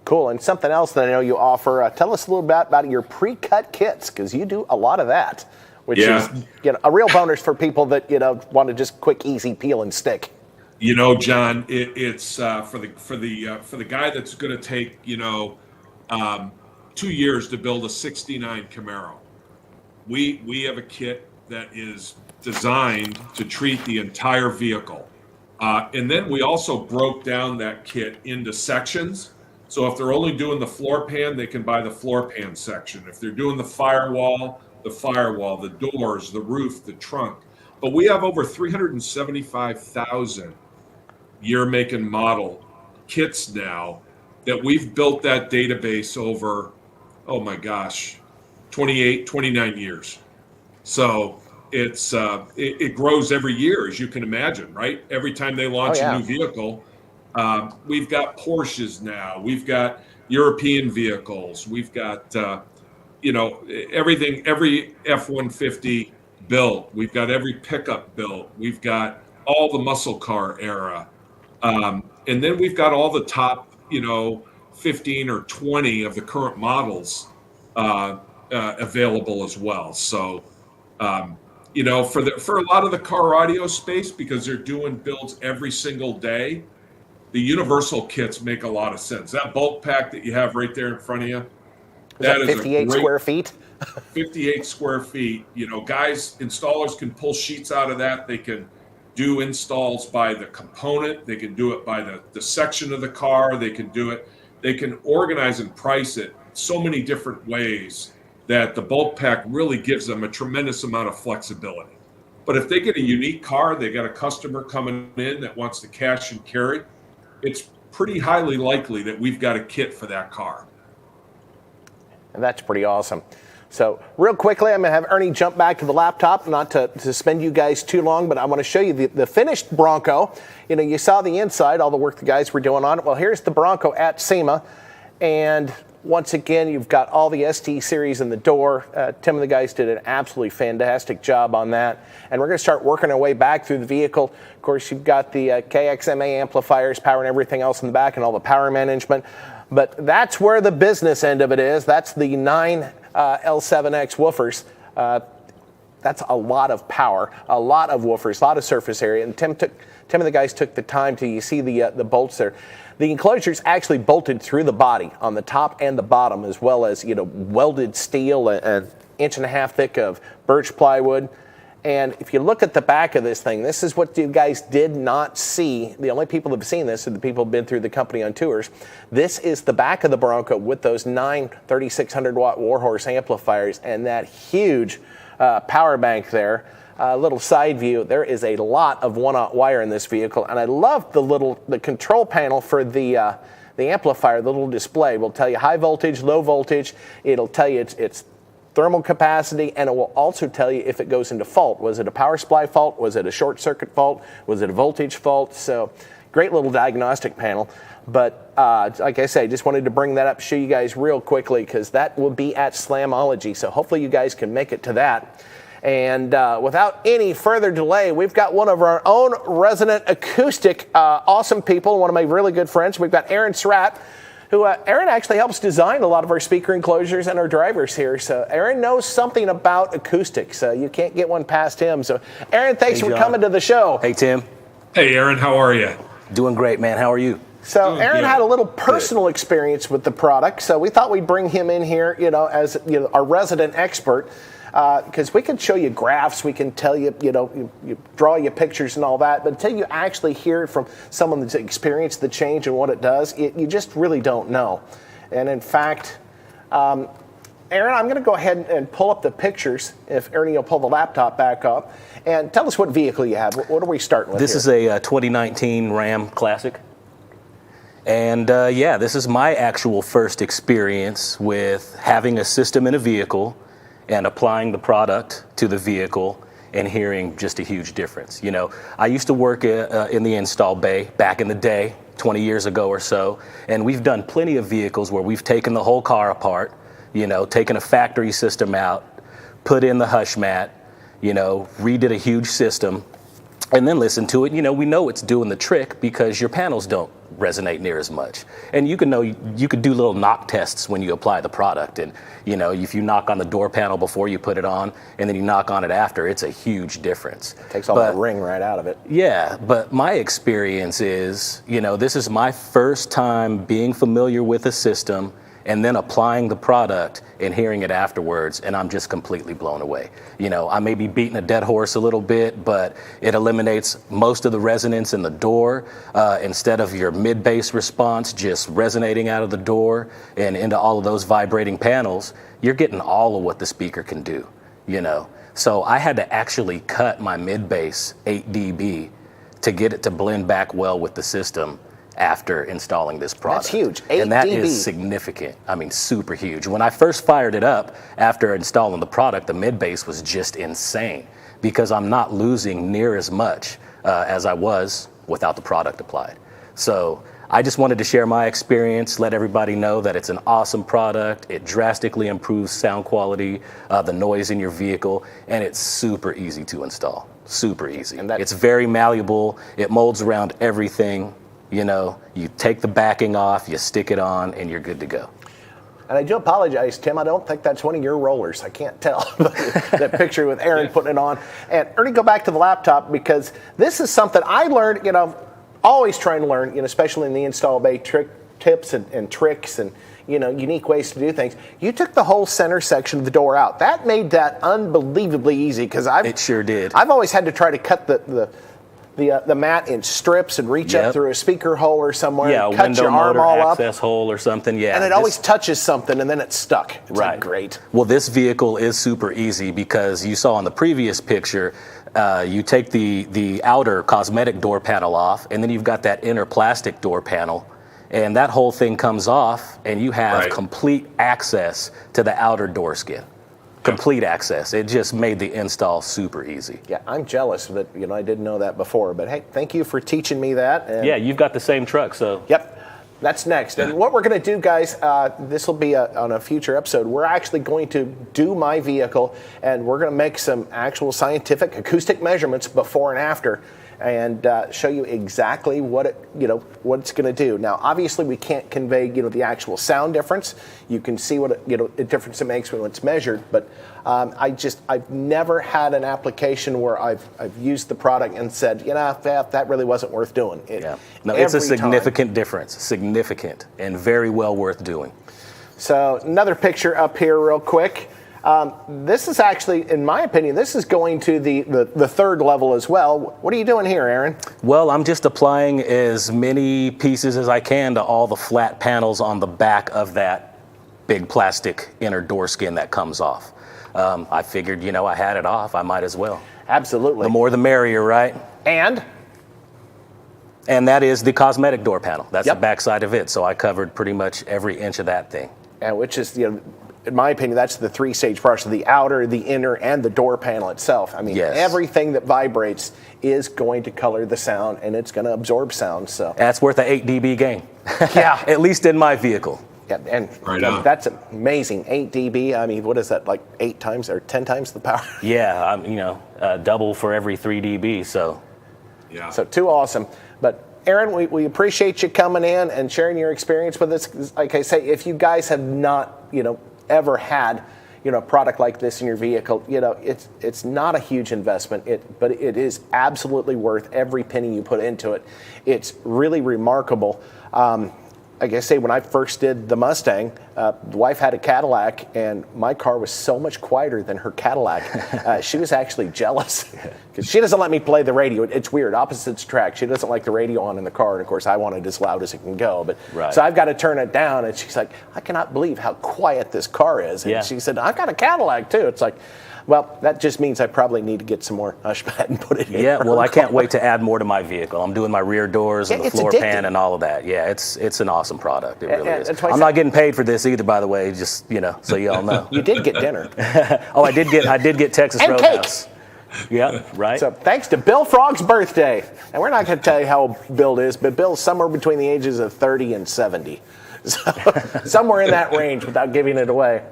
Cool. And something else that I know you offer, tell us a little bit about your pre-cut kits, because you do a lot of that, which is a real bonus for people that want to just quick, easy peel and stick. John, it's for the guy that's going to take 2 years to build a '69 Camaro. We have a kit that is designed to treat the entire vehicle, and then we also broke down that kit into sections. So if they're only doing the floor pan, they can buy the floor pan section. If they're doing the firewall, the doors, the roof, the trunk. But we have over 375,000 year, make, and model kits now that we've built that database over, oh my gosh, 28, 29 years. So it grows every year, as you can imagine, right? Every time they launch a new vehicle, we've got Porsches now, we've got European vehicles, we've got everything, every F-150 built, we've got every pickup built, we've got all the muscle car era, and then we've got all the top 15 or 20 of the current models available as well. So for a lot of the car audio space, because they're doing builds every single day, the universal kits make a lot of sense. That bulk pack that you have right there in front of you, that is 58 square feet. 58 square feet. Guys, installers can pull sheets out of that. They can do installs by the component. They can do it by the section of the car. They can do it. They can organize and price it so many different ways that the bulk pack really gives them a tremendous amount of flexibility. But if they get a unique car, they got a customer coming in that wants to cash and carry, it's pretty highly likely that we've got a kit for that car. And that's pretty awesome. So real quickly, I'm going to have Ernie jump back to the laptop, not to suspend you guys too long, but I want to show you the finished Bronco. You saw the inside, all the work the guys were doing on it. Well, here's the Bronco at SEMA. And once again, you've got all the ST series in the door. Tim and the guys did an absolutely fantastic job on that. And we're going to start working our way back through the vehicle. Of course, you've got the KXMA amplifiers powering everything else in the back and all the power management. But that's where the business end of it is. That's the 9 L7X woofers. That's a lot of power, a lot of woofers, a lot of surface area. And Tim and the guys took the time to, you see the bolts there. The enclosure's actually bolted through the body on the top and the bottom, as well as welded steel, an 1.5 inch thick of birch plywood. And if you look at the back of this thing, this is what you guys did not see. The only people that have seen this are the people who've been through the company on tours. This is the back of the Bronco with those 9 3600 watt Warhorse amplifiers and that huge power bank there. Little side view, there is a lot of 1/0 wire in this vehicle, and I love the control panel for the amplifier. The little display will tell you high voltage, low voltage. It'll tell you its thermal capacity, and it will also tell you if it goes into fault. Was it a power supply fault? Was it a short circuit fault? Was it a voltage fault? So great little diagnostic panel. But like I say, just wanted to bring that up, show you guys real quickly, because that will be at Slamology. So hopefully you guys can make it to that. And without any further delay, we've got one of our own resident acoustic awesome people, one of my really good friends. We've got Aaron Surratt, who Aaron actually helps design a lot of our speaker enclosures and our drivers here. So Aaron knows something about acoustics. You can't get one past him. So Aaron, thanks for coming to the show. Hey, Tim. Hey, Aaron, how are you? Doing great, man. How are you? So Aaron had a little personal experience with the product, so we thought we'd bring him in here, as our resident expert, because we can show you graphs, we can tell you, you draw you pictures and all that, but until you actually hear it from someone that's experienced the change and what it does, you just really don't know. And in fact, Aaron, I'm going to go ahead and pull up the pictures, if Ernie will pull the laptop back up, and tell us what vehicle you have. What are we starting with This here? is a 2019 Ram Classic. And this is my actual first experience with having a system in a vehicle and applying the product to the vehicle and hearing just a huge difference. I used to work in the install bay back in the day, 20 years ago or so, and we've done plenty of vehicles where we've taken the whole car apart, taken a factory system out, put in the Hushmat, redid a huge system, and then listen to it. We know it's doing the trick because your panels don't resonate near as much. And you could do little knock tests when you apply the product. And, if you knock on the door panel before you put it on and then you knock on it after, it's a huge difference. Takes all the ring right out of it. Yeah, but my experience is, this is my first time being familiar with a system and then applying the product and hearing it afterwards, and I'm just completely blown away. You know, I may be beating a dead horse a little bit, but it eliminates most of the resonance in the door. Instead of your mid-bass response just resonating out of the door and into all of those vibrating panels, you're getting all of what the speaker can do, you know. So I had to actually cut my mid-bass 8 dB to get it to blend back well with the system after installing this product. That's huge. 8 and that dB. is significant. I mean, super huge. When I first fired it up after installing the product, the mid-bass was just insane because I'm not losing near as much as I was without the product applied. So I just wanted to share my experience, let everybody know that it's an awesome product. It drastically improves sound quality, the noise in your vehicle, and it's super easy to install. Super easy. And it's very malleable. It molds around everything. You know, you take the backing off, you stick it on, and you're good to go. And I do apologize, Tim. I don't think that's one of your rollers. I can't tell. That picture with Aaron putting it on. And Ernie, go back to the laptop because this is something I learned, you know, always trying to learn, you know, especially in the install bay tips and tricks and, you know, unique ways to do things. You took the whole center section of the door out. That made that unbelievably easy because It sure did. I've always had to try to cut the mat in strips and reach up through a speaker hole or somewhere and cut window your arm motor all up. access hole or something, And it always touches something and then it's stuck. It's like, great. Well, this vehicle is super easy because you saw in the previous picture, you take the outer cosmetic door panel off and then you've got that inner plastic door panel. And that whole thing comes off and you have complete access to the outer door skin. Complete access. It just made the install super easy. Yeah, I'm jealous that, you know, I didn't know that before, but hey, thank you for teaching me that. And yeah, you've got the same truck, so. Yep, that's next. And what we're going to do, guys, this will be on a future episode. We're actually going to do my vehicle, and we're going to make some actual scientific acoustic measurements before and after, and show you exactly what it's going to do. Now, obviously, we can't convey, you know, the actual sound difference. You can see what a difference it makes when it's measured. But I've never had an application where I've used the product and said, you know, that really wasn't worth doing. No, it's a significant difference, significant, and very well worth doing. So another picture up here, real quick. This is actually, in my opinion, this is going to the third level as well. What are you doing here, Aaron? Well, I'm just applying as many pieces as I can to all the flat panels on the back of that big plastic inner door skin that comes off. I figured, you know, I had it off, I might as well. Absolutely. The more the merrier, right? And that is the cosmetic door panel. That's the back side of it. So I covered pretty much every inch of that thing. And which is, you know, in my opinion, that's the three-stage process: the outer, the inner, and the door panel itself. I mean, everything that vibrates is going to color the sound, and it's going to absorb sound. So that's worth an 8 dB gain. Yeah, at least in my vehicle. Yeah, and that's amazing. 8 dB. I mean, what is that? Like 8 times or 10 times the power? Yeah, you know, double for every 3 dB. So, yeah. So too awesome. But Aaron, we appreciate you coming in and sharing your experience with us. Like I say, if you guys have not, you know, ever had, you know, a product like this in your vehicle, you know, it's not a huge investment, but it is absolutely worth every penny you put into it. It's really remarkable. Like I say, when I first did the Mustang, the wife had a Cadillac, and my car was so much quieter than her Cadillac. She was actually jealous because she doesn't let me play the radio. It's weird, opposites attract. She doesn't like the radio on in the car, and of course, I want it as loud as it can go. But so I've got to turn it down, and she's like, "I cannot believe how quiet this car is." And she said, "I've got a Cadillac too." It's like, well, that just means I probably need to get some more Hushmat and put it in. Yeah, well, I can't wait to add more to my vehicle. I'm doing my rear doors and the floor pan and all of that. Yeah, it's an awesome product. It really is. I'm not getting paid for this either, by the way. Just, you know, so you all know. You did get dinner. Oh, I did get Texas and Roadhouse. Cake. Yeah, right. So thanks to Bill Frog's birthday. And we're not going to tell you how old Bill is, but Bill's somewhere between the ages of 30 and 70. So somewhere in that range without giving it away.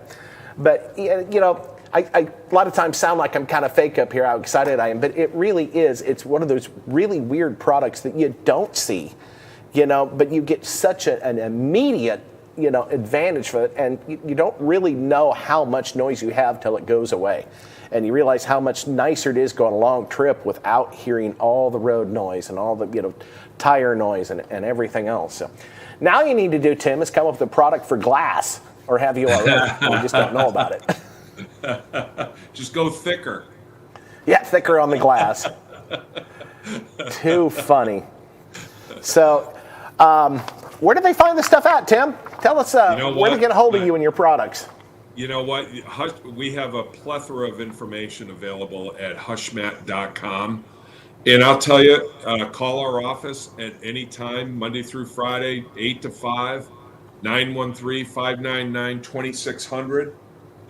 But, you know, I a lot of times sound like I'm kind of fake up here how excited I am, but it really is. It's one of those really weird products that you don't see, you know, but you get such an immediate, you know, advantage for it, and you don't really know how much noise you have till it goes away. And you realize how much nicer it is going a long trip without hearing all the road noise and all the, you know, tire noise and everything else. So Now you need to do, Tim, is come up with a product for glass, or have you already? We just don't know about it. Just go thicker. Yeah, thicker on the glass. Too funny. So, where do they find this stuff at, Tim? Tell us where to get a hold of you and your products. You know what? We have a plethora of information available at hushmat.com. And I'll tell you, call our office at any time, Monday through Friday, 8 to 5, 913-599-2600.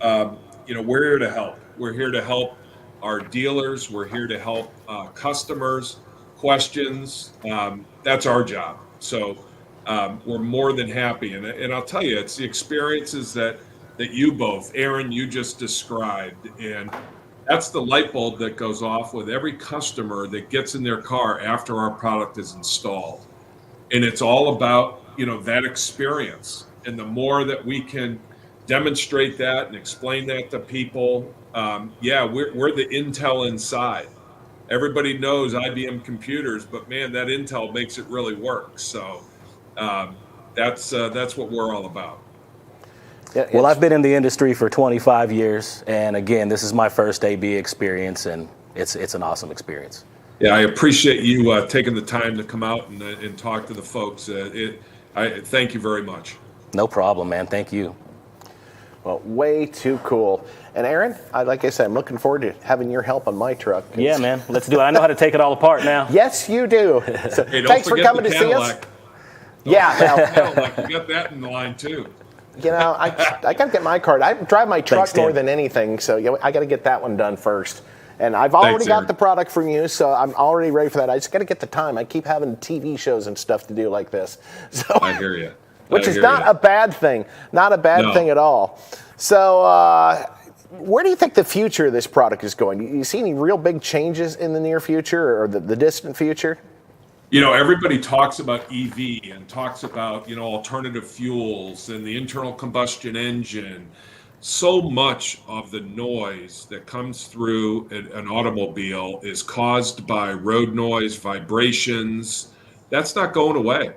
We're here to help. We're here to help our dealers. We're here to help customers, questions. That's our job. So we're more than happy. And I'll tell you, it's the experiences that you both, Aaron, you just described. And that's the light bulb that goes off with every customer that gets in their car after our product is installed. And it's all about, that experience. And the more that we can demonstrate that and explain that to people, we're the Intel inside. Everybody knows IBM computers, but man, that Intel makes it really work. So that's what we're all about. Yeah, well, I've been in the industry for 25 years, and again, this is my first AB experience, and it's an awesome experience. Yeah, I appreciate you taking the time to come out and talk to the folks. I thank you very much. No problem, man. Thank you. Well, way too cool. And Aaron, like I said, I'm looking forward to having your help on my truck. Yeah, man. Let's do it. I know how to take it all apart now. Yes, you do. So Hey, thanks for coming to see us. Yeah, Cadillac, you got that in the line too. I got to get my card. I drive my truck Thanks, Tim. more than anything, so I got to get that one done first. And I've already got the product from you, so I'm already ready for that. I just got to get the time. I keep having TV shows and stuff to do like this. So I hear you. Which is not a bad thing. Not a bad thing at all. So where do you think the future of this product is going? Do you see any real big changes in the near future or the distant future? Everybody talks about EV and talks about, alternative fuels and the internal combustion engine. So much of the noise that comes through an automobile is caused by road noise, vibrations. That's not going away.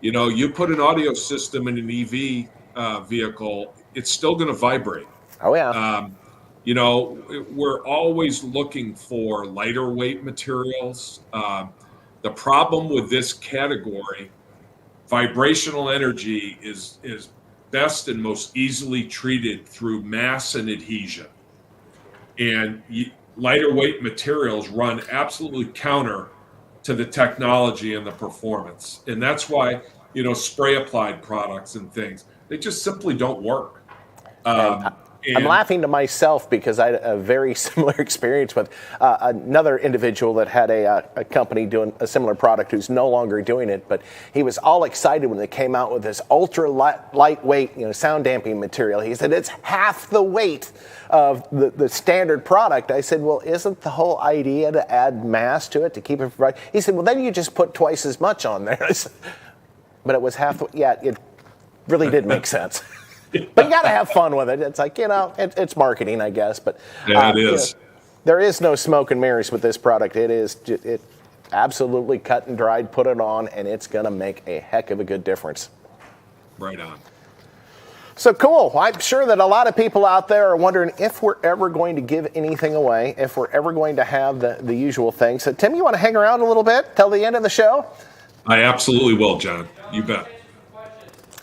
You put an audio system in an EV vehicle, it's still going to vibrate. Oh, yeah. We're always looking for lighter weight materials. The problem with this category, vibrational energy is best and most easily treated through mass and adhesion. And lighter weight materials run absolutely counter to the technology and the performance. And that's why, spray applied products and things, they just simply don't work. I'm laughing to myself because I had a very similar experience with another individual that had a company doing a similar product who's no longer doing it, but he was all excited when they came out with this ultra lightweight, sound damping material. He said it's half the weight of the standard product. I said, well, isn't the whole idea to add mass to it to keep it right? He said, well, then you just put twice as much on there. I said, but it was half the, yeah, it really did make sense. But you got to have fun with it. It's like, it's marketing, I guess. But yeah, it is. There is no smoke and mirrors with this product. It absolutely cut and dried, put it on, and it's going to make a heck of a good difference. Right on. So cool. I'm sure that a lot of people out there are wondering if we're ever going to give anything away, if we're ever going to have the usual thing. So, Tim, you want to hang around a little bit till the end of the show? I absolutely will, John. You bet.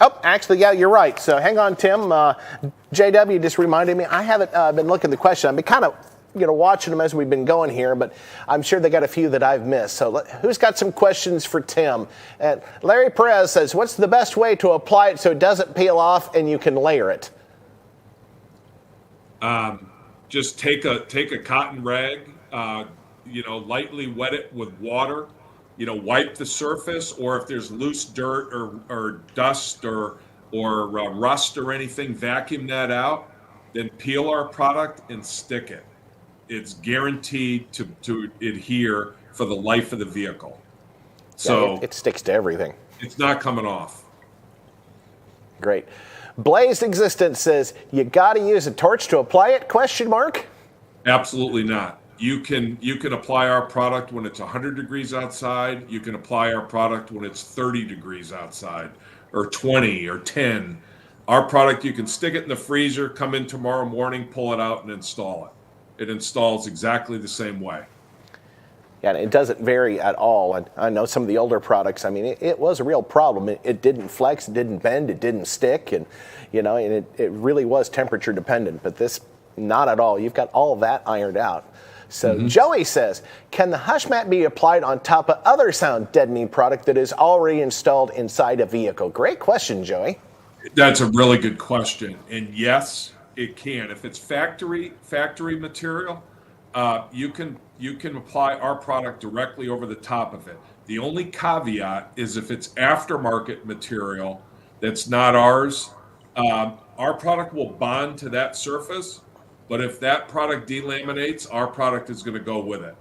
Oh, actually, yeah, you're right. So hang on, Tim. JW just reminded me. I haven't been looking at the question. I've been kind of watching them as we've been going here, but I'm sure they got a few that I've missed. So who's got some questions for Tim? And Larry Perez says, what's the best way to apply it so it doesn't peel off and you can layer it? Just take a cotton rag, lightly wet it with water. Wipe the surface, or if there's loose dirt or dust or rust or anything, vacuum that out, then peel our product and stick it. It's guaranteed to adhere for the life of the vehicle. So yeah, it sticks to everything. It's not coming off. Great. Blazed Existence says, you got to use a torch to apply it? ? Absolutely not. You can apply our product when it's 100 degrees outside. You can apply our product when it's 30 degrees outside. or 20 or 10. Our product, you can stick it in the freezer, come in tomorrow morning, pull it out, and install it. It installs exactly the same way. Yeah, and it doesn't vary at all. And I know some of the older products, I mean, it was a real problem. It didn't flex, it didn't bend, it didn't stick, and and it really was temperature dependent. But this, not at all. You've got all that ironed out. So Joey says, can the Hushmat be applied on top of other sound deadening product that is already installed inside a vehicle? Great question, Joey. That's a really good question. And yes, it can. If it's factory material, you can apply our product directly over the top of it. The only caveat is if it's aftermarket material that's not ours, our product will bond to that surface. But if that product delaminates, our product is going to go with it.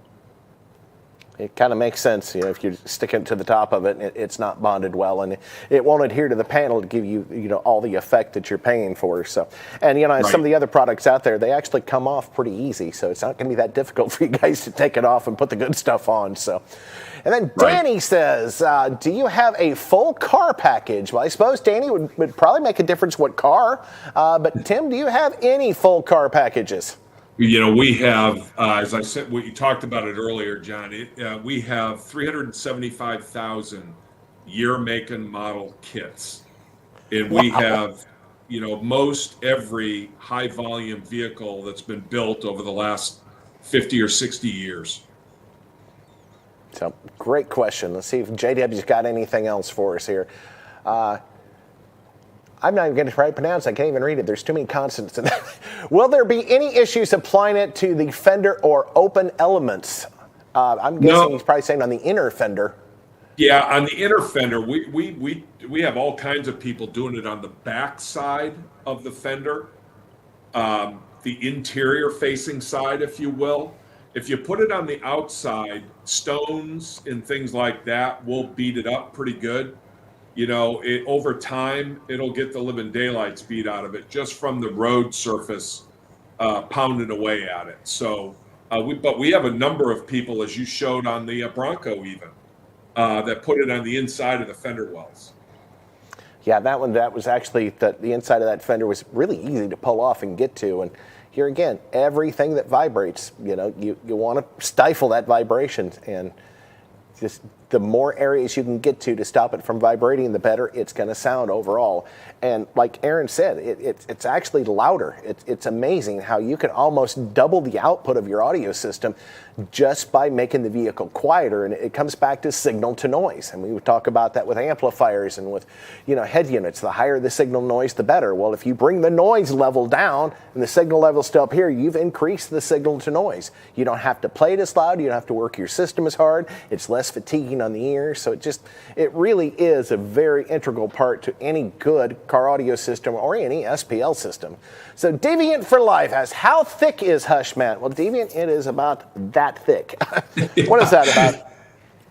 It kind of makes sense, if you stick it to the top of it, it's not bonded well, and it won't adhere to the panel to give you, all the effect that you're paying for. So, and right. Some of the other products out there, they actually come off pretty easy, so it's not going to be that difficult for you guys to take it off and put the good stuff on. So, and then Danny says, do you have a full car package? Well, I suppose Danny would probably make a difference what car, but Tim, do you have any full car packages? We have, as I said, you talked about it earlier, John, we have 375,000 year, make, and model kits. And we have, most every high volume vehicle that's been built over the last 50 or 60 years. So, great question. Let's see if JW's got anything else for us here. I'm not even going to try to pronounce it. I can't even read it. There's too many consonants in there. Will there be any issues applying it to the fender or open elements? I'm guessing he's probably saying on the inner fender. Yeah, on the inner fender, we have all kinds of people doing it on the back side of the fender, the interior facing side, if you will. If you put it on the outside, stones and things like that will beat it up pretty good. Over time, it'll get the living daylights beat out of it just from the road surface pounding away at it. So, but we have a number of people, as you showed on the Bronco even, that put it on the inside of the fender wells. Yeah, that was actually, the inside of that fender was really easy to pull off and get to. And here again, everything that vibrates, you want to stifle that vibration, and just the more areas you can get to stop it from vibrating, the better it's going to sound overall. And like Aaron said, it's actually louder. It's amazing how you can almost double the output of your audio system just by making the vehicle quieter. And it comes back to signal to noise. And we would talk about that with amplifiers and with head units. The higher the signal noise, the better. Well, if you bring the noise level down and the signal level still up here, you've increased the signal to noise. You don't have to play it as loud. You don't have to work your system as hard. It's less fatiguing on the ears. So it really is a very integral part to any good car audio system or any SPL system. So Deviant for Life asks, how thick is Hushmat? Well, Deviant, it is about that thick. What is that, about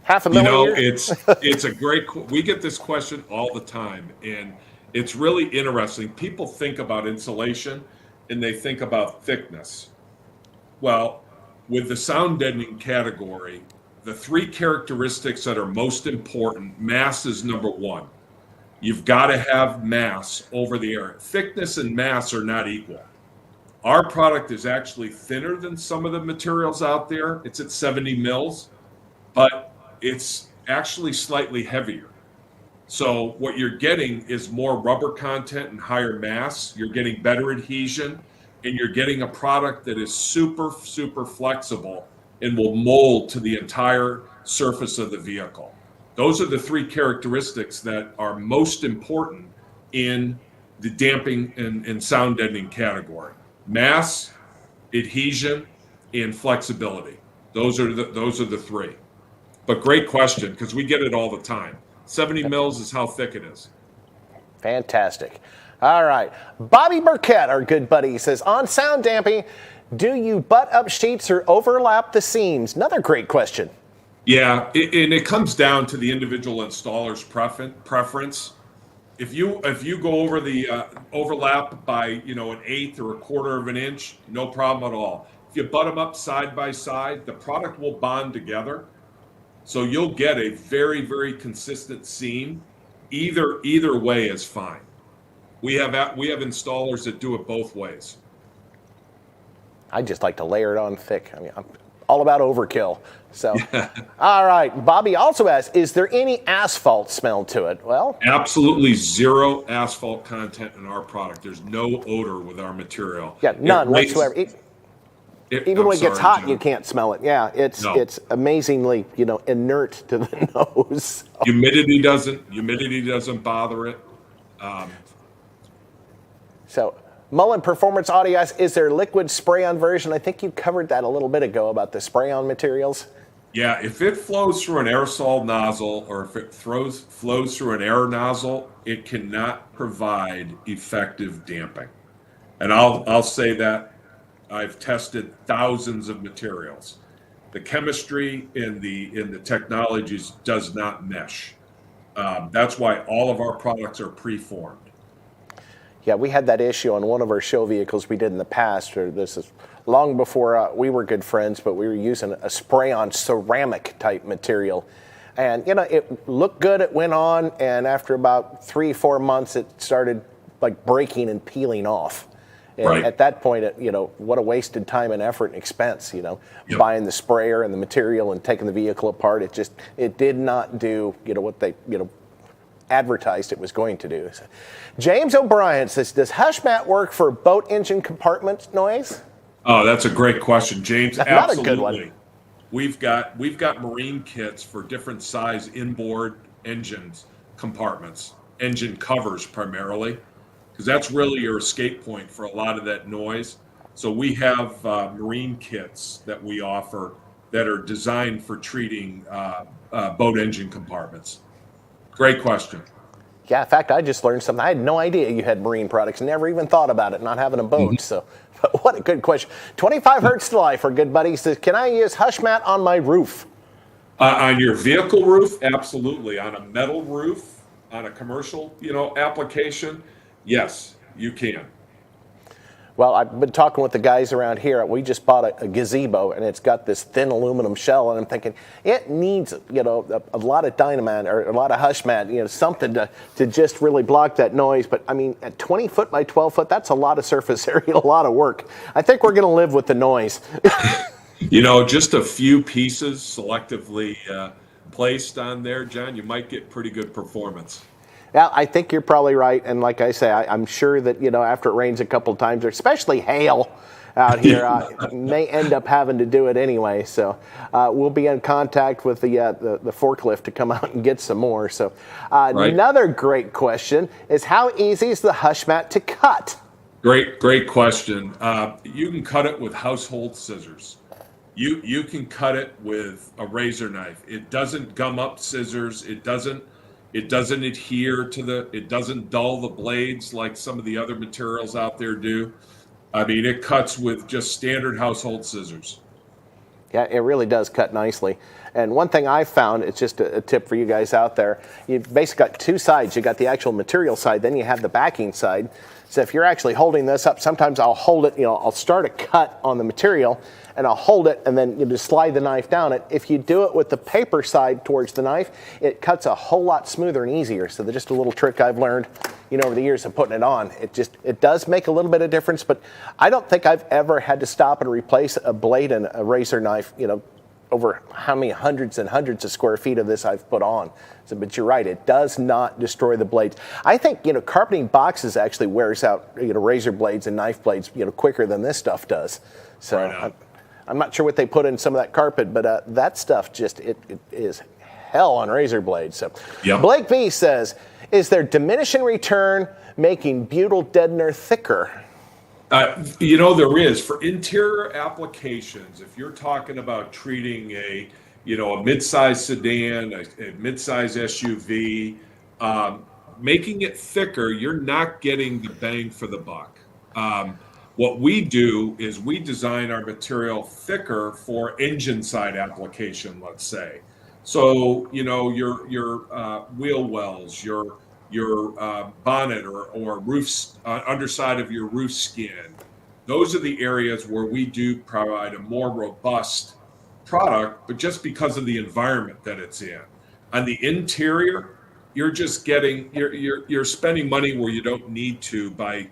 half a millimeter? It's a great, we get this question all the time, and it's really interesting. People think about insulation and they think about thickness. Well, with the sound deadening category, the three characteristics that are most important, mass is number one. You've got to have mass over the air. Thickness and mass are not equal. Our product is actually thinner than some of the materials out there. It's at 70 mils, but it's actually slightly heavier. So what you're getting is more rubber content and higher mass. You're getting better adhesion, and you're getting a product that is super, super flexible and will mold to the entire surface of the vehicle. Those are the three characteristics that are most important in the damping and sound deadening category: mass, adhesion, and flexibility. Those are the three. But great question, because we get it all the time. 70 mils is how thick it is. Fantastic. All right. Bobby Burkett, our good buddy, says, on sound damping, do you butt up sheets or overlap the seams? Another great question. Yeah, and it comes down to the individual installer's preference. If you go over the overlap by an eighth or a quarter of an inch, no problem at all. If you butt them up side by side, the product will bond together, so you'll get a very, very consistent seam, either way is fine. We have installers that do it both ways. I just like to layer it on thick. I mean, I'm all about overkill. So, all right. Bobby also asks, is there any asphalt smell to it? Well, absolutely zero asphalt content in our product. There's no odor with our material. Yeah, none whatsoever. Even when it gets hot, you can't smell it. Yeah, it's amazingly, inert to the nose. Humidity doesn't bother it. So, Mullen Performance Audio asks, is there liquid spray-on version? I think you covered that a little bit ago about the spray-on materials. Yeah, if it flows through an aerosol nozzle or if it flows through an air nozzle, it cannot provide effective damping. And I'll say that I've tested thousands of materials. The chemistry in the technologies does not mesh. That's why all of our products are preformed. Yeah, we had that issue on one of our show vehicles we did in the past. Or this is long before we were good friends, but we were using a spray-on ceramic type material. And, it looked good, it went on, and after about 3-4 months, it started like breaking and peeling off. And right. At that point, what a wasted time and effort and expense, Yep. buying the sprayer and the material and taking the vehicle apart. It did not do, what they, advertised it was going to do. So, James O'Brien says, does Hushmat work for boat engine compartment noise? Oh, that's a great question, James. Not Absolutely. a good one. We've got marine kits for different size inboard engines compartments, engine covers primarily, because that's really your escape point for a lot of that noise. So we have marine kits that we offer that are designed for treating boat engine compartments. Great question. Yeah, in fact, I just learned something. I had no idea you had marine products. Never even thought about it, not having a boat. Mm-hmm. So, what a good question. 25 Hertz to Life, our good buddy, says, can I use Hushmat on my roof? On your vehicle roof, absolutely. On a metal roof, on a commercial, application, yes, you can. Well, I've been talking with the guys around here. We just bought a gazebo, and it's got this thin aluminum shell, and I'm thinking it needs, a lot of dynamite or a lot of Hushmat, something to just really block that noise. But I mean, at 20 foot by 12 foot, that's a lot of surface area, a lot of work. I think we're going to live with the noise. Just a few pieces selectively placed on there, John, you might get pretty good performance. Yeah, I think you're probably right. And like I say, I'm sure that, after it rains a couple of times, or especially hail out here, may end up having to do it anyway. So we'll be in contact with the forklift to come out and get some more. So right. Another great question is, how easy is the Hushmat to cut? Great question. You can cut it with household scissors. You can cut it with a razor knife. It doesn't gum up scissors. It doesn't adhere to it doesn't dull the blades like some of the other materials out there do. I mean, it cuts with just standard household scissors. Yeah, it really does cut nicely. And one thing I found, it's just a tip for you guys out there, you've basically got two sides. You got the actual material side, then you have the backing side. So if you're actually holding this up, sometimes I'll hold it, I'll start a cut on the material, and I'll hold it, and then you just slide the knife down it. If you do it with the paper side towards the knife, it cuts a whole lot smoother and easier. So just a little trick I've learned, over the years of putting it on. It does make a little bit of difference, but I don't think I've ever had to stop and replace a blade and a razor knife, over how many hundreds and hundreds of square feet of this I've put on. So, but you're right, it does not destroy the blades. I think, carpeting boxes actually wears out, razor blades and knife blades, quicker than this stuff does. So right. I'm not sure what they put in some of that carpet, but that stuff it is hell on razor blades. So yep. Blake B says, is there diminishing return making butyl deadener thicker? There is. For interior applications, if you're talking about treating a mid-size sedan, a mid-size SUV, making it thicker, you're not getting the bang for the buck. What we do is we design our material thicker for engine side application, let's say. So, your wheel wells, your bonnet or roofs, underside of your roof skin. Those are the areas where we do provide a more robust product, but just because of the environment that it's in. On the interior, you're just getting you're spending money where you don't need to by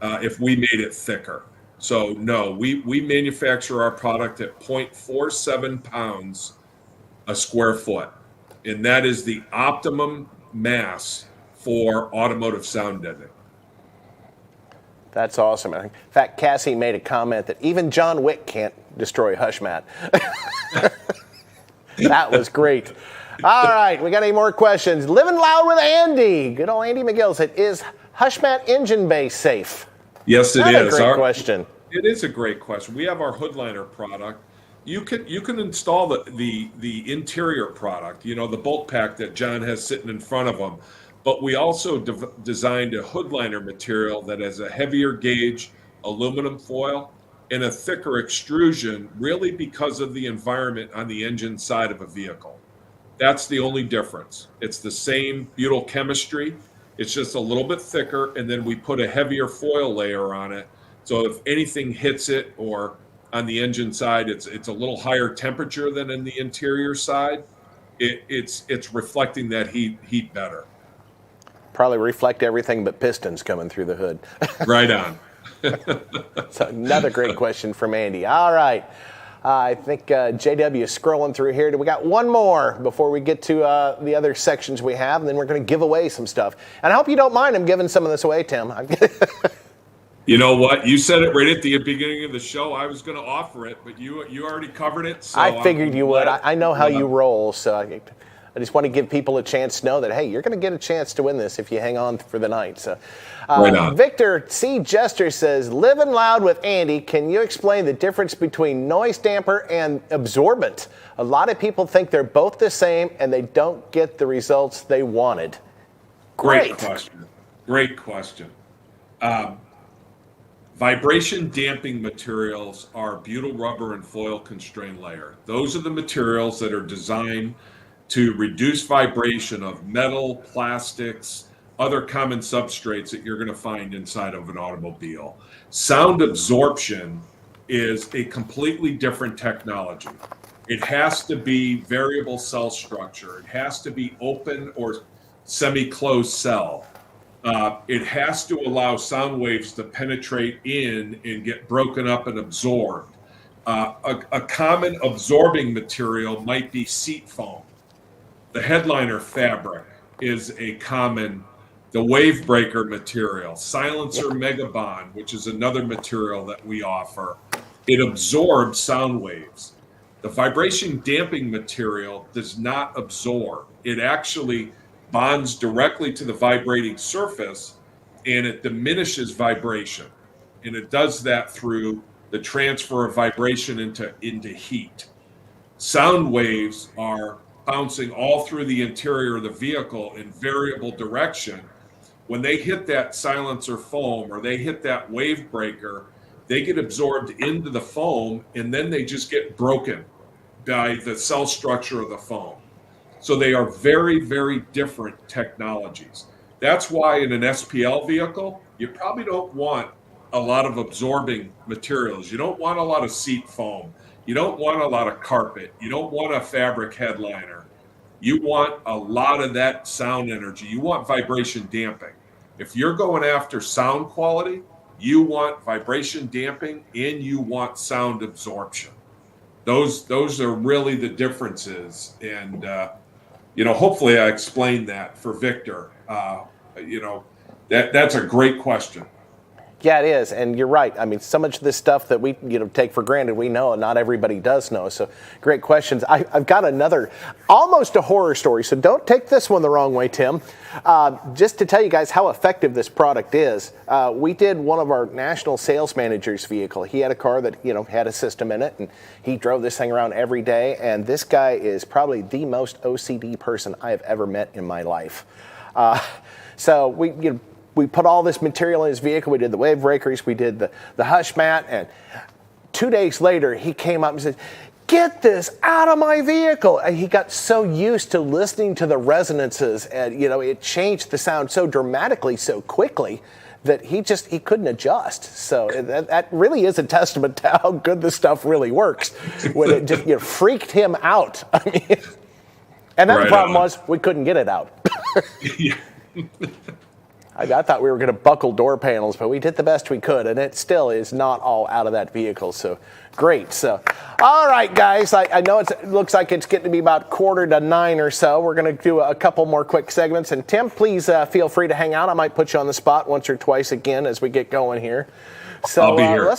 if we made it thicker. So no, we manufacture our product at 0.47 pounds a square foot, and that is the optimum mass for automotive sound deadening. That's awesome. In fact, Cassie made a comment that even John Wick can't destroy Hushmat. That was great. All right, we got any more questions? Living Loud with Andy. Good old Andy McGill said, is Hushmat engine bay safe? Yes, it is. A great question. It is a great question. We have our Hoodliner product. You can install the interior product, you know, the bolt pack that John has sitting in front of him. But we also designed a Hoodliner material that has a heavier gauge aluminum foil and a thicker extrusion, really because of the environment on the engine side of a vehicle. That's the only difference. It's the same butyl chemistry. It's just a little bit thicker, and then we put a heavier foil layer on it. So if anything hits it, or on the engine side, it's a little higher temperature than in the interior side, it's reflecting that heat better. Probably reflect everything but pistons coming through the hood. Right on. So another great question from Andy. All right. I think JW is scrolling through here. We got one more before we get to the other sections we have, and then we're going to give away some stuff. And I hope you don't mind him giving some of this away, Tim. You know what? You said it right at the beginning of the show. I was going to offer it, but you already covered it. So I figured you would. I know how you roll, so I just want to give people a chance to know that, hey, you're going to get a chance to win this if you hang on for the night. So, right on. Victor C. Jester says, Living Loud with Andy, can you explain the difference between noise damper and absorbent? A lot of people think they're both the same, and they don't get the results they wanted. Great question. Great question. Vibration damping materials are butyl rubber and foil constrained layer. Those are the materials that are designed to reduce vibration of metal, plastics, other common substrates that you're going to find inside of an automobile. Sound absorption is a completely different technology. It has to be variable cell structure. It has to be open or semi-closed cell. It has to allow sound waves to penetrate in and get broken up and absorbed. A common absorbing material might be seat foam. The headliner fabric is a common, the wave breaker material, silencer megabond, which is another material that we offer. It absorbs sound waves. The vibration damping material does not absorb. It actually bonds directly to the vibrating surface, and it diminishes vibration. And it does that through the transfer of vibration into heat. Sound waves are bouncing all through the interior of the vehicle in variable direction. When they hit that silencer foam or they hit that wave breaker, they get absorbed into the foam, and then they just get broken by the cell structure of the foam. So they are very, very different technologies. That's why in an SPL vehicle, you probably don't want a lot of absorbing materials. You don't want a lot of seat foam. You don't want a lot of carpet. You don't want a fabric headliner. You want a lot of that sound energy. You want vibration damping. If you're going after sound quality, you want vibration damping and you want sound absorption. Those are really the differences. And, hopefully I explained that for Victor. That's a great question. Yeah, it is, and you're right. I mean, so much of this stuff that we take for granted, we know, and not everybody does know. So, great questions. I've got another, almost a horror story. So don't take this one the wrong way, Tim. Just to tell you guys how effective this product is, we did one of our national sales managers' vehicle. He had a car that had a system in it, and he drove this thing around every day. And this guy is probably the most OCD person I have ever met in my life. So we put all this material in his vehicle. We did the wave breakers. We did the Hushmat. And 2 days later, he came up and said, "Get this out of my vehicle." And he got so used to listening to the resonances, and it changed the sound so dramatically, so quickly, that he couldn't adjust. So that really is a testament to how good this stuff really works. When it just freaked him out. I mean, and then the problem was we couldn't get it out. Yeah. I thought we were going to buckle door panels, but we did the best we could, and it still is not all out of that vehicle. So great. So, all right, guys. I know it looks like it's getting to be about 8:45 or so. We're going to do a couple more quick segments. And Tim, please feel free to hang out. I might put you on the spot once or twice again as we get going here. So I'll be here.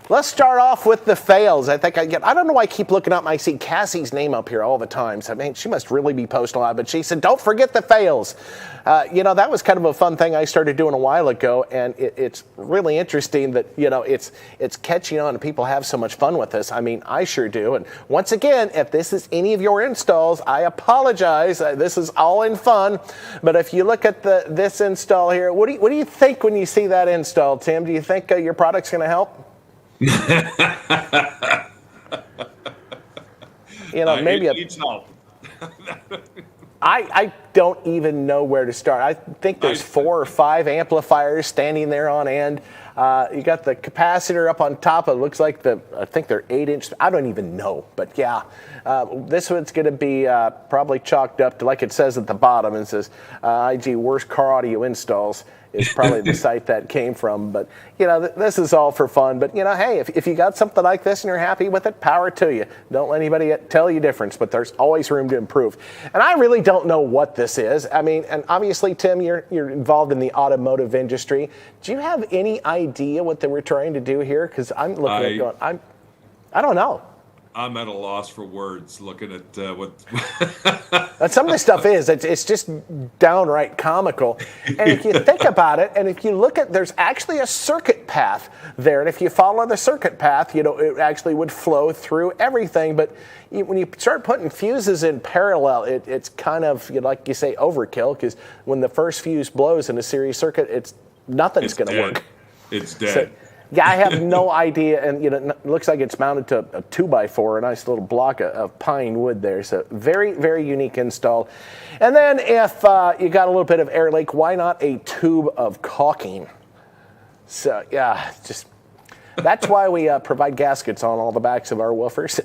Let's start off with the fails. I don't know why I keep looking up. I see Cassie's name up here all the time. So, I mean, she must really be posting a lot. But she said, don't forget the fails. That was kind of a fun thing I started doing a while ago. And it's really interesting that, it's catching on and people have so much fun with this. I mean, I sure do. And once again, if this is any of your installs, I apologize. This is all in fun. But if you look at this install here, what do you think when you see that install, Tim? Do you think your product's going to help? Maybe it needs help. I don't even know where to start. I think there's 4 or 5 amplifiers standing there on end. You got the capacitor up on top. It looks like I think they're 8-inch. I don't even know, but yeah, this one's going to be probably chalked up to, like it says at the bottom. It says IG worst car audio installs is probably the site that came from. But this is all for fun. But hey, if you got something like this and you're happy with it, power to you. Don't let anybody tell you difference. But there's always room to improve. And I really don't know what this is. I mean, and obviously, Tim, you're involved in the automotive industry. Do you have any idea what they were trying to do here? Because I'm looking at going, I don't know. I'm at a loss for words looking at what. Some of this stuff it's just downright comical. And if you think about it, and if you look at, there's actually a circuit path there. And if you follow the circuit path, it actually would flow through everything. But when you start putting fuses in parallel, it's kind of, like you say, overkill. Because when the first fuse blows in a series circuit, nothing's going to work. It's dead. So, yeah, I have no idea, and it looks like it's mounted to a 2x4, a nice little block of pine wood there. So very, very unique install. And then if you got a little bit of air leak, why not a tube of caulking? So yeah, that's why we provide gaskets on all the backs of our woofers.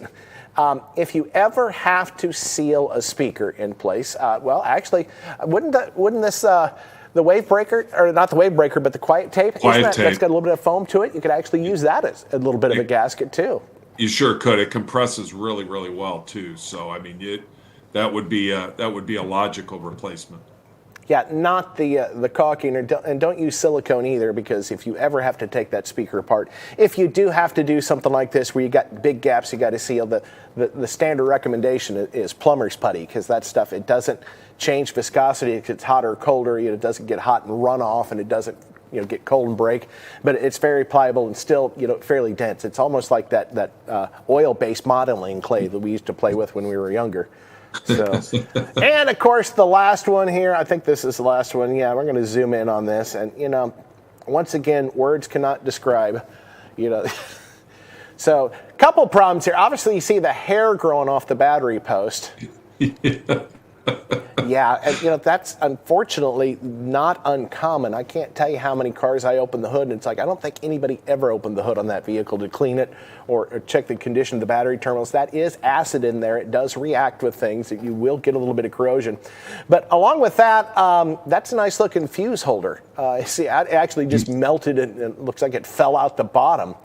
If you ever have to seal a speaker in place, actually, wouldn't this the wave breaker, or not the wave breaker, but the quiet tape? That's got a little bit of foam to it. You could actually use that as a little bit of a gasket too. You sure could. It compresses really, really well too. So I mean, that would be a logical replacement. Yeah, not the caulking, and don't use silicone either, because if you ever have to take that speaker apart, if you do have to do something like this where you got big gaps you got to seal, the standard recommendation is plumber's putty, because that stuff, it doesn't change viscosity if it's hotter or colder. It doesn't get hot and run off, and it doesn't get cold and break, but it's very pliable and still fairly dense. It's almost like that oil-based modeling clay that we used to play with when we were younger. So, and of course the last one here, I think this is the last one. Yeah, we're going to zoom in on this, and once again, words cannot describe. So, couple problems here. Obviously, you see the hair growing off the battery post. Yeah, and that's unfortunately not uncommon. I can't tell you how many cars I open the hood, and it's like I don't think anybody ever opened the hood on that vehicle to clean it or check the condition of the battery terminals. That is acid in there. It does react with things. You will get a little bit of corrosion. But along with that, that's a nice looking fuse holder. See, it actually just melted and it looks like it fell out the bottom.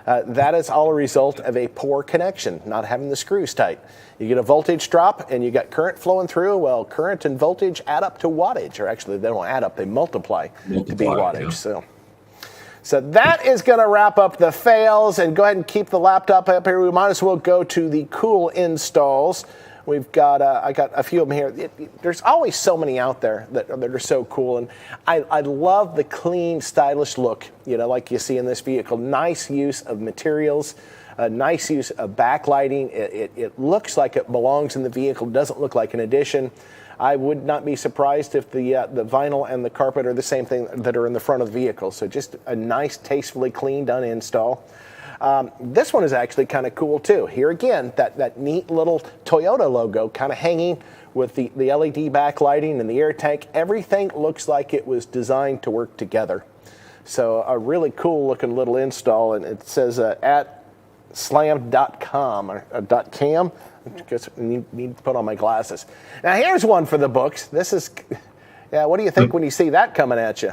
That is all a result of a poor connection, not having the screws tight. You get a voltage drop and you got current flowing through. Well, current and voltage add up to wattage, or actually they don't add up, they multiply to be wattage. Yeah. So that is going to wrap up the fails, and go ahead and keep the laptop up here. We might as well go to the cool installs. We've got, I got a few of them here. There's always so many out there that are so cool, and I love the clean, stylish look, like you see in this vehicle. Nice use of materials, nice use of backlighting. It looks like it belongs in the vehicle. It doesn't look like an addition. I would not be surprised if the vinyl and the carpet are the same thing that are in the front of the vehicle. So just a nice, tastefully clean, done install. This one is actually kind of cool too. Here again, that neat little Toyota logo kind of hanging with the LED backlighting and the air tank. Everything looks like it was designed to work together. So a really cool looking little install, and it says at slam.com or .cam. I need to put on my glasses. Now here's one for the books. This is Yeah, what do you think when you see that coming at you?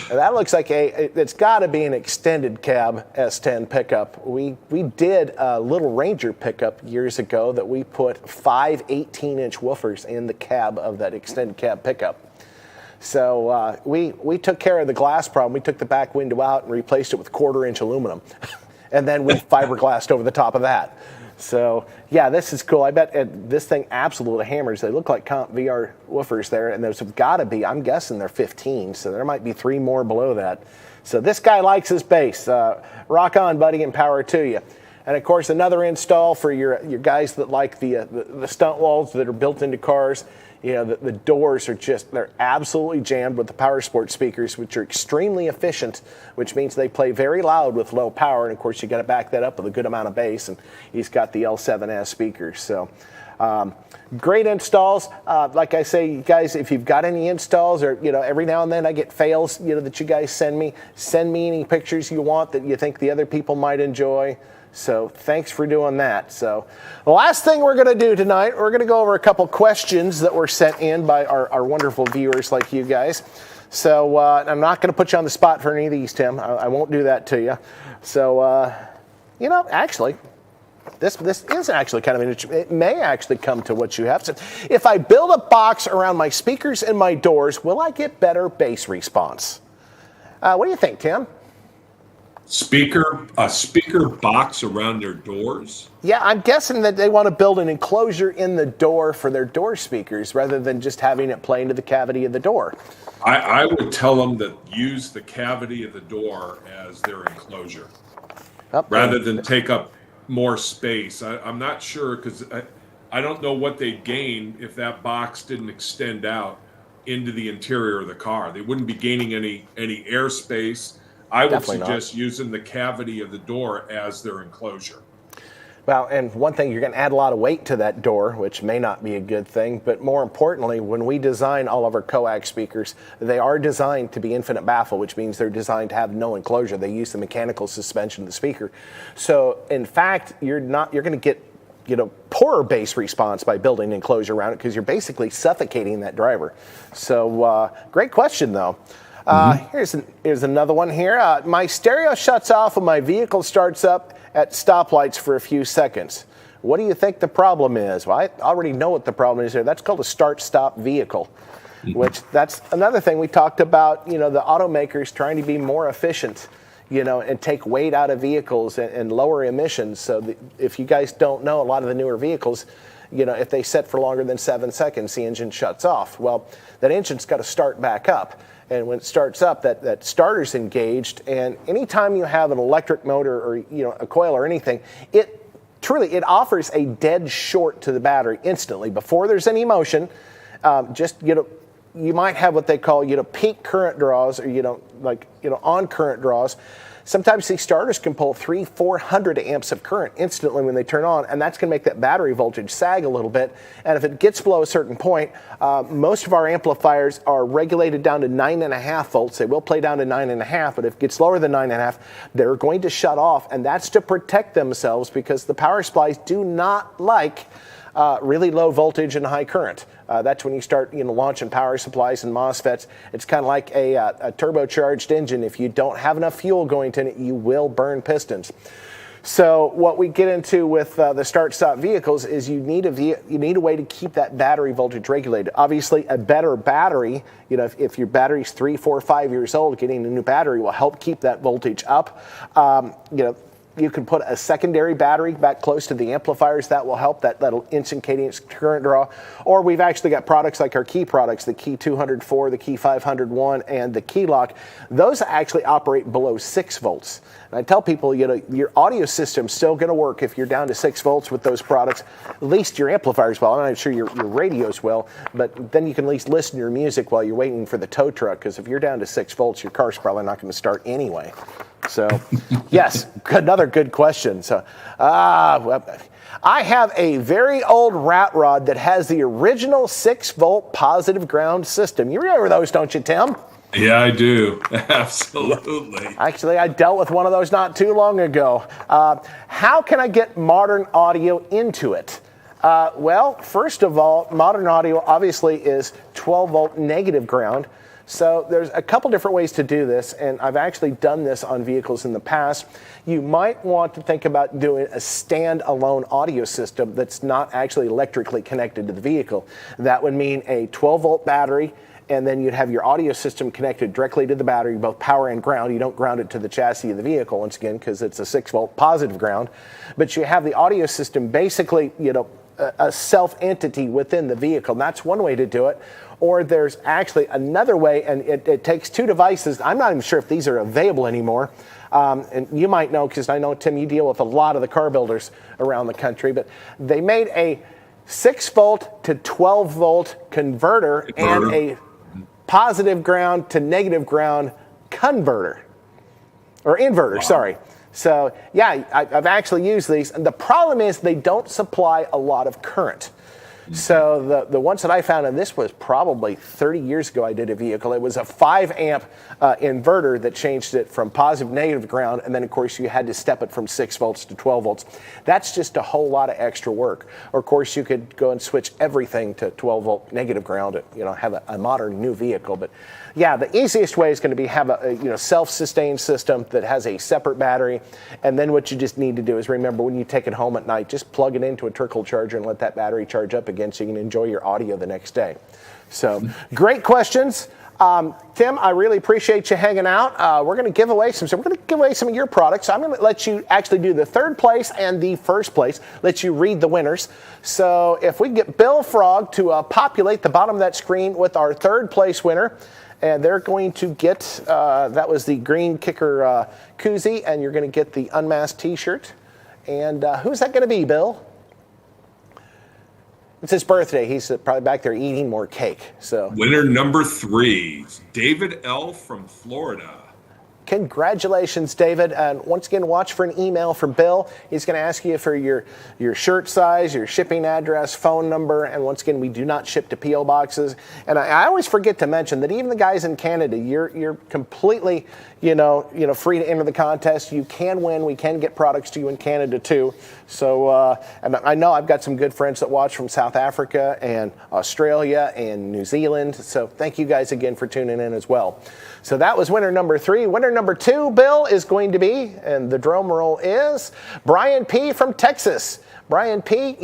That looks like it's got to be an extended cab S10 pickup. We did a little Ranger pickup years ago that we put 5 18-inch woofers in the cab of that extended cab pickup. So we took care of the glass problem. We took the back window out and replaced it with 1/4-inch aluminum. And then we fiberglassed over the top of that. So, yeah, this is cool. I bet this thing absolutely hammers. They look like Comp VR woofers there, and those have got to be, I'm guessing they're 15, so there might be 3 more below that. So this guy likes his bass. Rock on, buddy, and power to you. And, of course, another install for your guys that like the stunt walls that are built into cars. You know, the doors are they're absolutely jammed with the Power Sport speakers, which are extremely efficient, which means they play very loud with low power. And, of course, you got to back that up with a good amount of bass. And he's got the L7S speakers. So great installs. Like I say, you guys, if you've got any installs or, every now and then I get fails, that you guys send me any pictures you want that you think the other people might enjoy. So thanks for doing that. So the last thing we're going to do tonight, we're going to go over a couple questions that were sent in by our wonderful viewers like you guys. So I'm not going to put you on the spot for any of these, Tim. I won't do that to you. So, actually, this is actually kind of interesting. It may actually come to what you have. So if I build a box around my speakers and my doors, will I get better bass response? What do you think, Tim? A speaker box around their doors? Yeah, I'm guessing that they want to build an enclosure in the door for their door speakers rather than just having it play into the cavity of the door. I would tell them that use the cavity of the door as their enclosure rather than take up more space. I'm not sure because I don't know what they'd gain if that box didn't extend out into the interior of the car. They wouldn't be gaining any airspace. I would suggest using the cavity of the door as their enclosure. Well, and one thing, you're going to add a lot of weight to that door, which may not be a good thing. But more importantly, when we design all of our coax speakers, they are designed to be infinite baffle, which means they're designed to have no enclosure. They use the mechanical suspension of the speaker. So, in fact, you're going to get poorer bass response by building an enclosure around it because you're basically suffocating that driver. So, great question, though. Here's another one here. My stereo shuts off when my vehicle starts up at stoplights for a few seconds. What do you think the problem is? Well, I already know what the problem is here. That's called a start-stop vehicle, which that's another thing we talked about, the automakers trying to be more efficient, and take weight out of vehicles and lower emissions. So if you guys don't know, a lot of the newer vehicles, if they set for longer than 7 seconds, the engine shuts off. Well, that engine's got to start back up. And when it starts up, that starter's engaged. And anytime you have an electric motor or a coil or anything, it offers a dead short to the battery instantly before there's any motion. You might have what they call peak current draws or on current draws. Sometimes these starters can pull 300-400 amps of current instantly when they turn on, and that's going to make that battery voltage sag a little bit. And if it gets below a certain point, most of our amplifiers are regulated down to 9.5 volts. They will play down to 9.5, but if it gets lower than 9.5, they're going to shut off, and that's to protect themselves because the power supplies do not like really low voltage and high current. That's when you start launching power supplies and MOSFETs. It's kind of like a turbocharged engine. If you don't have enough fuel going to it, you will burn pistons. So what we get into with the start-stop vehicles is you need a way to keep that battery voltage regulated. Obviously, a better battery, if your battery's 3, 4, 5 years old, getting a new battery will help keep that voltage up. You can put a secondary battery back close to the amplifiers. That will help. That'll instantaneous current draw. Or we've actually got products like our key products, the Key 204, the Key 501, and the Key Lock. Those actually operate below 6 volts. And I tell people, your audio system's still going to work if you're down to 6 volts with those products. At least your amplifiers will. I'm not sure your radios will, but then you can at least listen to your music while you're waiting for the tow truck. Because if you're down to 6 volts, your car's probably not going to start anyway. So, yes, another good question. So, I have a very old rat rod that has the original 6-volt positive ground system. You remember those, don't you, Tim? Yeah, I do. Absolutely. Actually, I dealt with one of those not too long ago. How can I get modern audio into it? Well, first of all, modern audio obviously is 12-volt negative ground. So there's a couple different ways to do this, and I've actually done this on vehicles in the past. You might want to think about doing a stand-alone audio system that's not actually electrically connected to the vehicle. That would mean a 12-volt battery, and then you'd have your audio system connected directly to the battery, both power and ground. You don't ground it to the chassis of the vehicle, once again, because it's a 6-volt positive ground. But you have the audio system basically, a self-entity within the vehicle. That's one way to do it. Or there's actually another way, and it takes two devices. I'm not even sure if these are available anymore. And you might know, because I know, Tim, you deal with a lot of the car builders around the country, but they made a 6-volt to 12-volt converter and a positive ground to negative ground converter, or inverter, sorry. So, yeah, I've actually used these. And the problem is they don't supply a lot of current. So the ones that I found, and this was probably 30 years ago I did a vehicle, it was a 5-amp inverter that changed it from positive negative ground, and then of course you had to step it from 6 volts to 12 volts. That's just a whole lot of extra work. Or of course you could go and switch everything to 12-volt negative ground, have a modern new vehicle. But yeah, the easiest way is going to be have a self-sustained system that has a separate battery, and then what you just need to do is remember when you take it home at night, just plug it into a trickle charger and let that battery charge up again so you can enjoy your audio the next day. So great questions. Tim, I really appreciate you hanging out. We're going to give away some of your products. I'm going to let you actually do the third place and the first place, let you read the winners. So if we get Bill Frog to populate the bottom of that screen with our third place winner, and they're going to get, that was the green kicker koozie, and you're going to get the UnMasked t-shirt. And who's that going to be, Bill? It's his birthday. He's probably back there eating more cake. So winner number 3, David L. from Florida. Congratulations, David. And once again, watch for an email from Bill. He's going to ask you for your shirt size, your shipping address, phone number. And once again, we do not ship to P.O. boxes. And I always forget to mention that even the guys in Canada, you're completely, free to enter the contest. You can win. We can get products to you in Canada too. So, and I know I've got some good friends that watch from South Africa and Australia and New Zealand. So thank you guys again for tuning in as well. So that was winner number 3. Winner number 2, Bill, is going to be, and the drum roll is, Brian P. from Texas. Brian P.,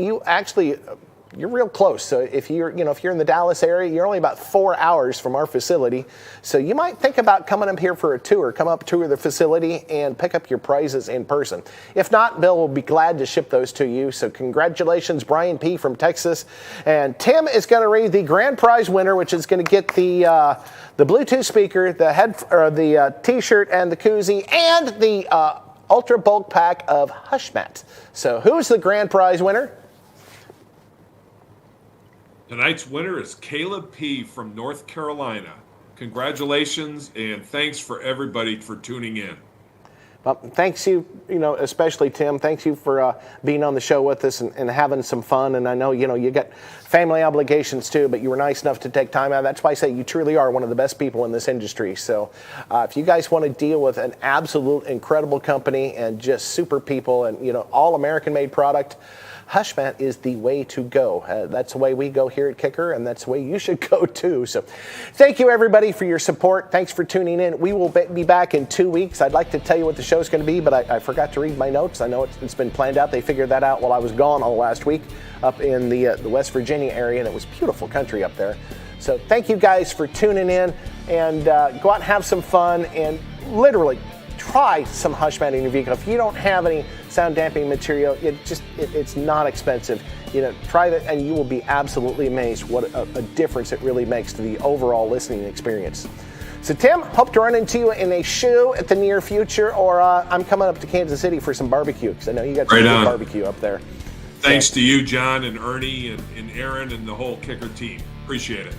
you're real close. So if you're in the Dallas area, you're only about 4 hours from our facility. So you might think about coming up here for a tour. Come up, tour the facility, and pick up your prizes in person. If not, Bill will be glad to ship those to you. So congratulations, Brian P. from Texas. And Tim is going to read the grand prize winner, which is going to get the Bluetooth speaker, the T-shirt, and the koozie, and the Ultra Bulk Pack of Hushmat. So who's the grand prize winner? Tonight's winner is Caleb P. from North Carolina. Congratulations, and thanks for everybody for tuning in. Well, thanks you, especially Tim. Thanks you for being on the show with us and having some fun. And I know, you got family obligations too, but you were nice enough to take time out. That's why I say you truly are one of the best people in this industry. So if you guys want to deal with an absolute incredible company and just super people and, all American-made product, Hushmat is the way to go. That's the way we go here at Kicker, and that's the way you should go too. So thank you, everybody, for your support. Thanks for tuning in. We will be back in 2 weeks. I'd like to tell you what the show's going to be, but I forgot to read my notes. I know it's been planned out. They figured that out while I was gone all last week up in the West Virginia area, and it was beautiful country up there. So thank you guys for tuning in, and go out and have some fun, and literally try some Hushmat in your vehicle. If you don't have any sound dampening material, it's not expensive. Try that and you will be absolutely amazed what a difference it really makes to the overall listening experience. So Tim, hope to run into you in a shoe at the near future, or I'm coming up to Kansas City for some barbecue, because I know you got some good barbecue up there. Thanks to you, John, and Ernie, and Aaron, and the whole Kicker team. Appreciate it.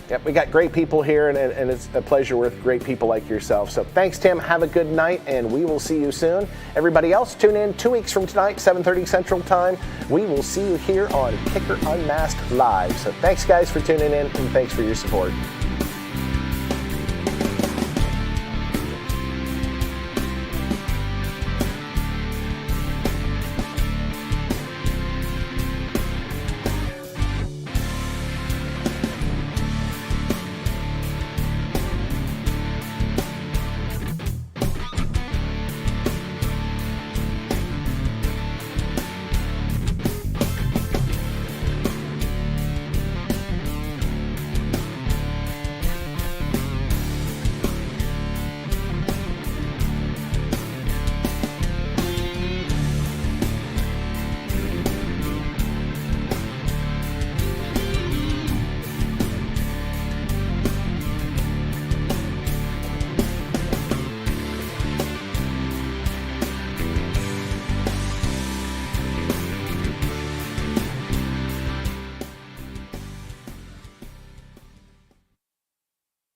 Yep, we got great people here, and it's a pleasure with great people like yourself. So thanks, Tim. Have a good night, and we will see you soon. Everybody else, tune in 2 weeks from tonight, 7:30 Central Time. We will see you here on Kicker Unmasked Live. So thanks, guys, for tuning in, and thanks for your support.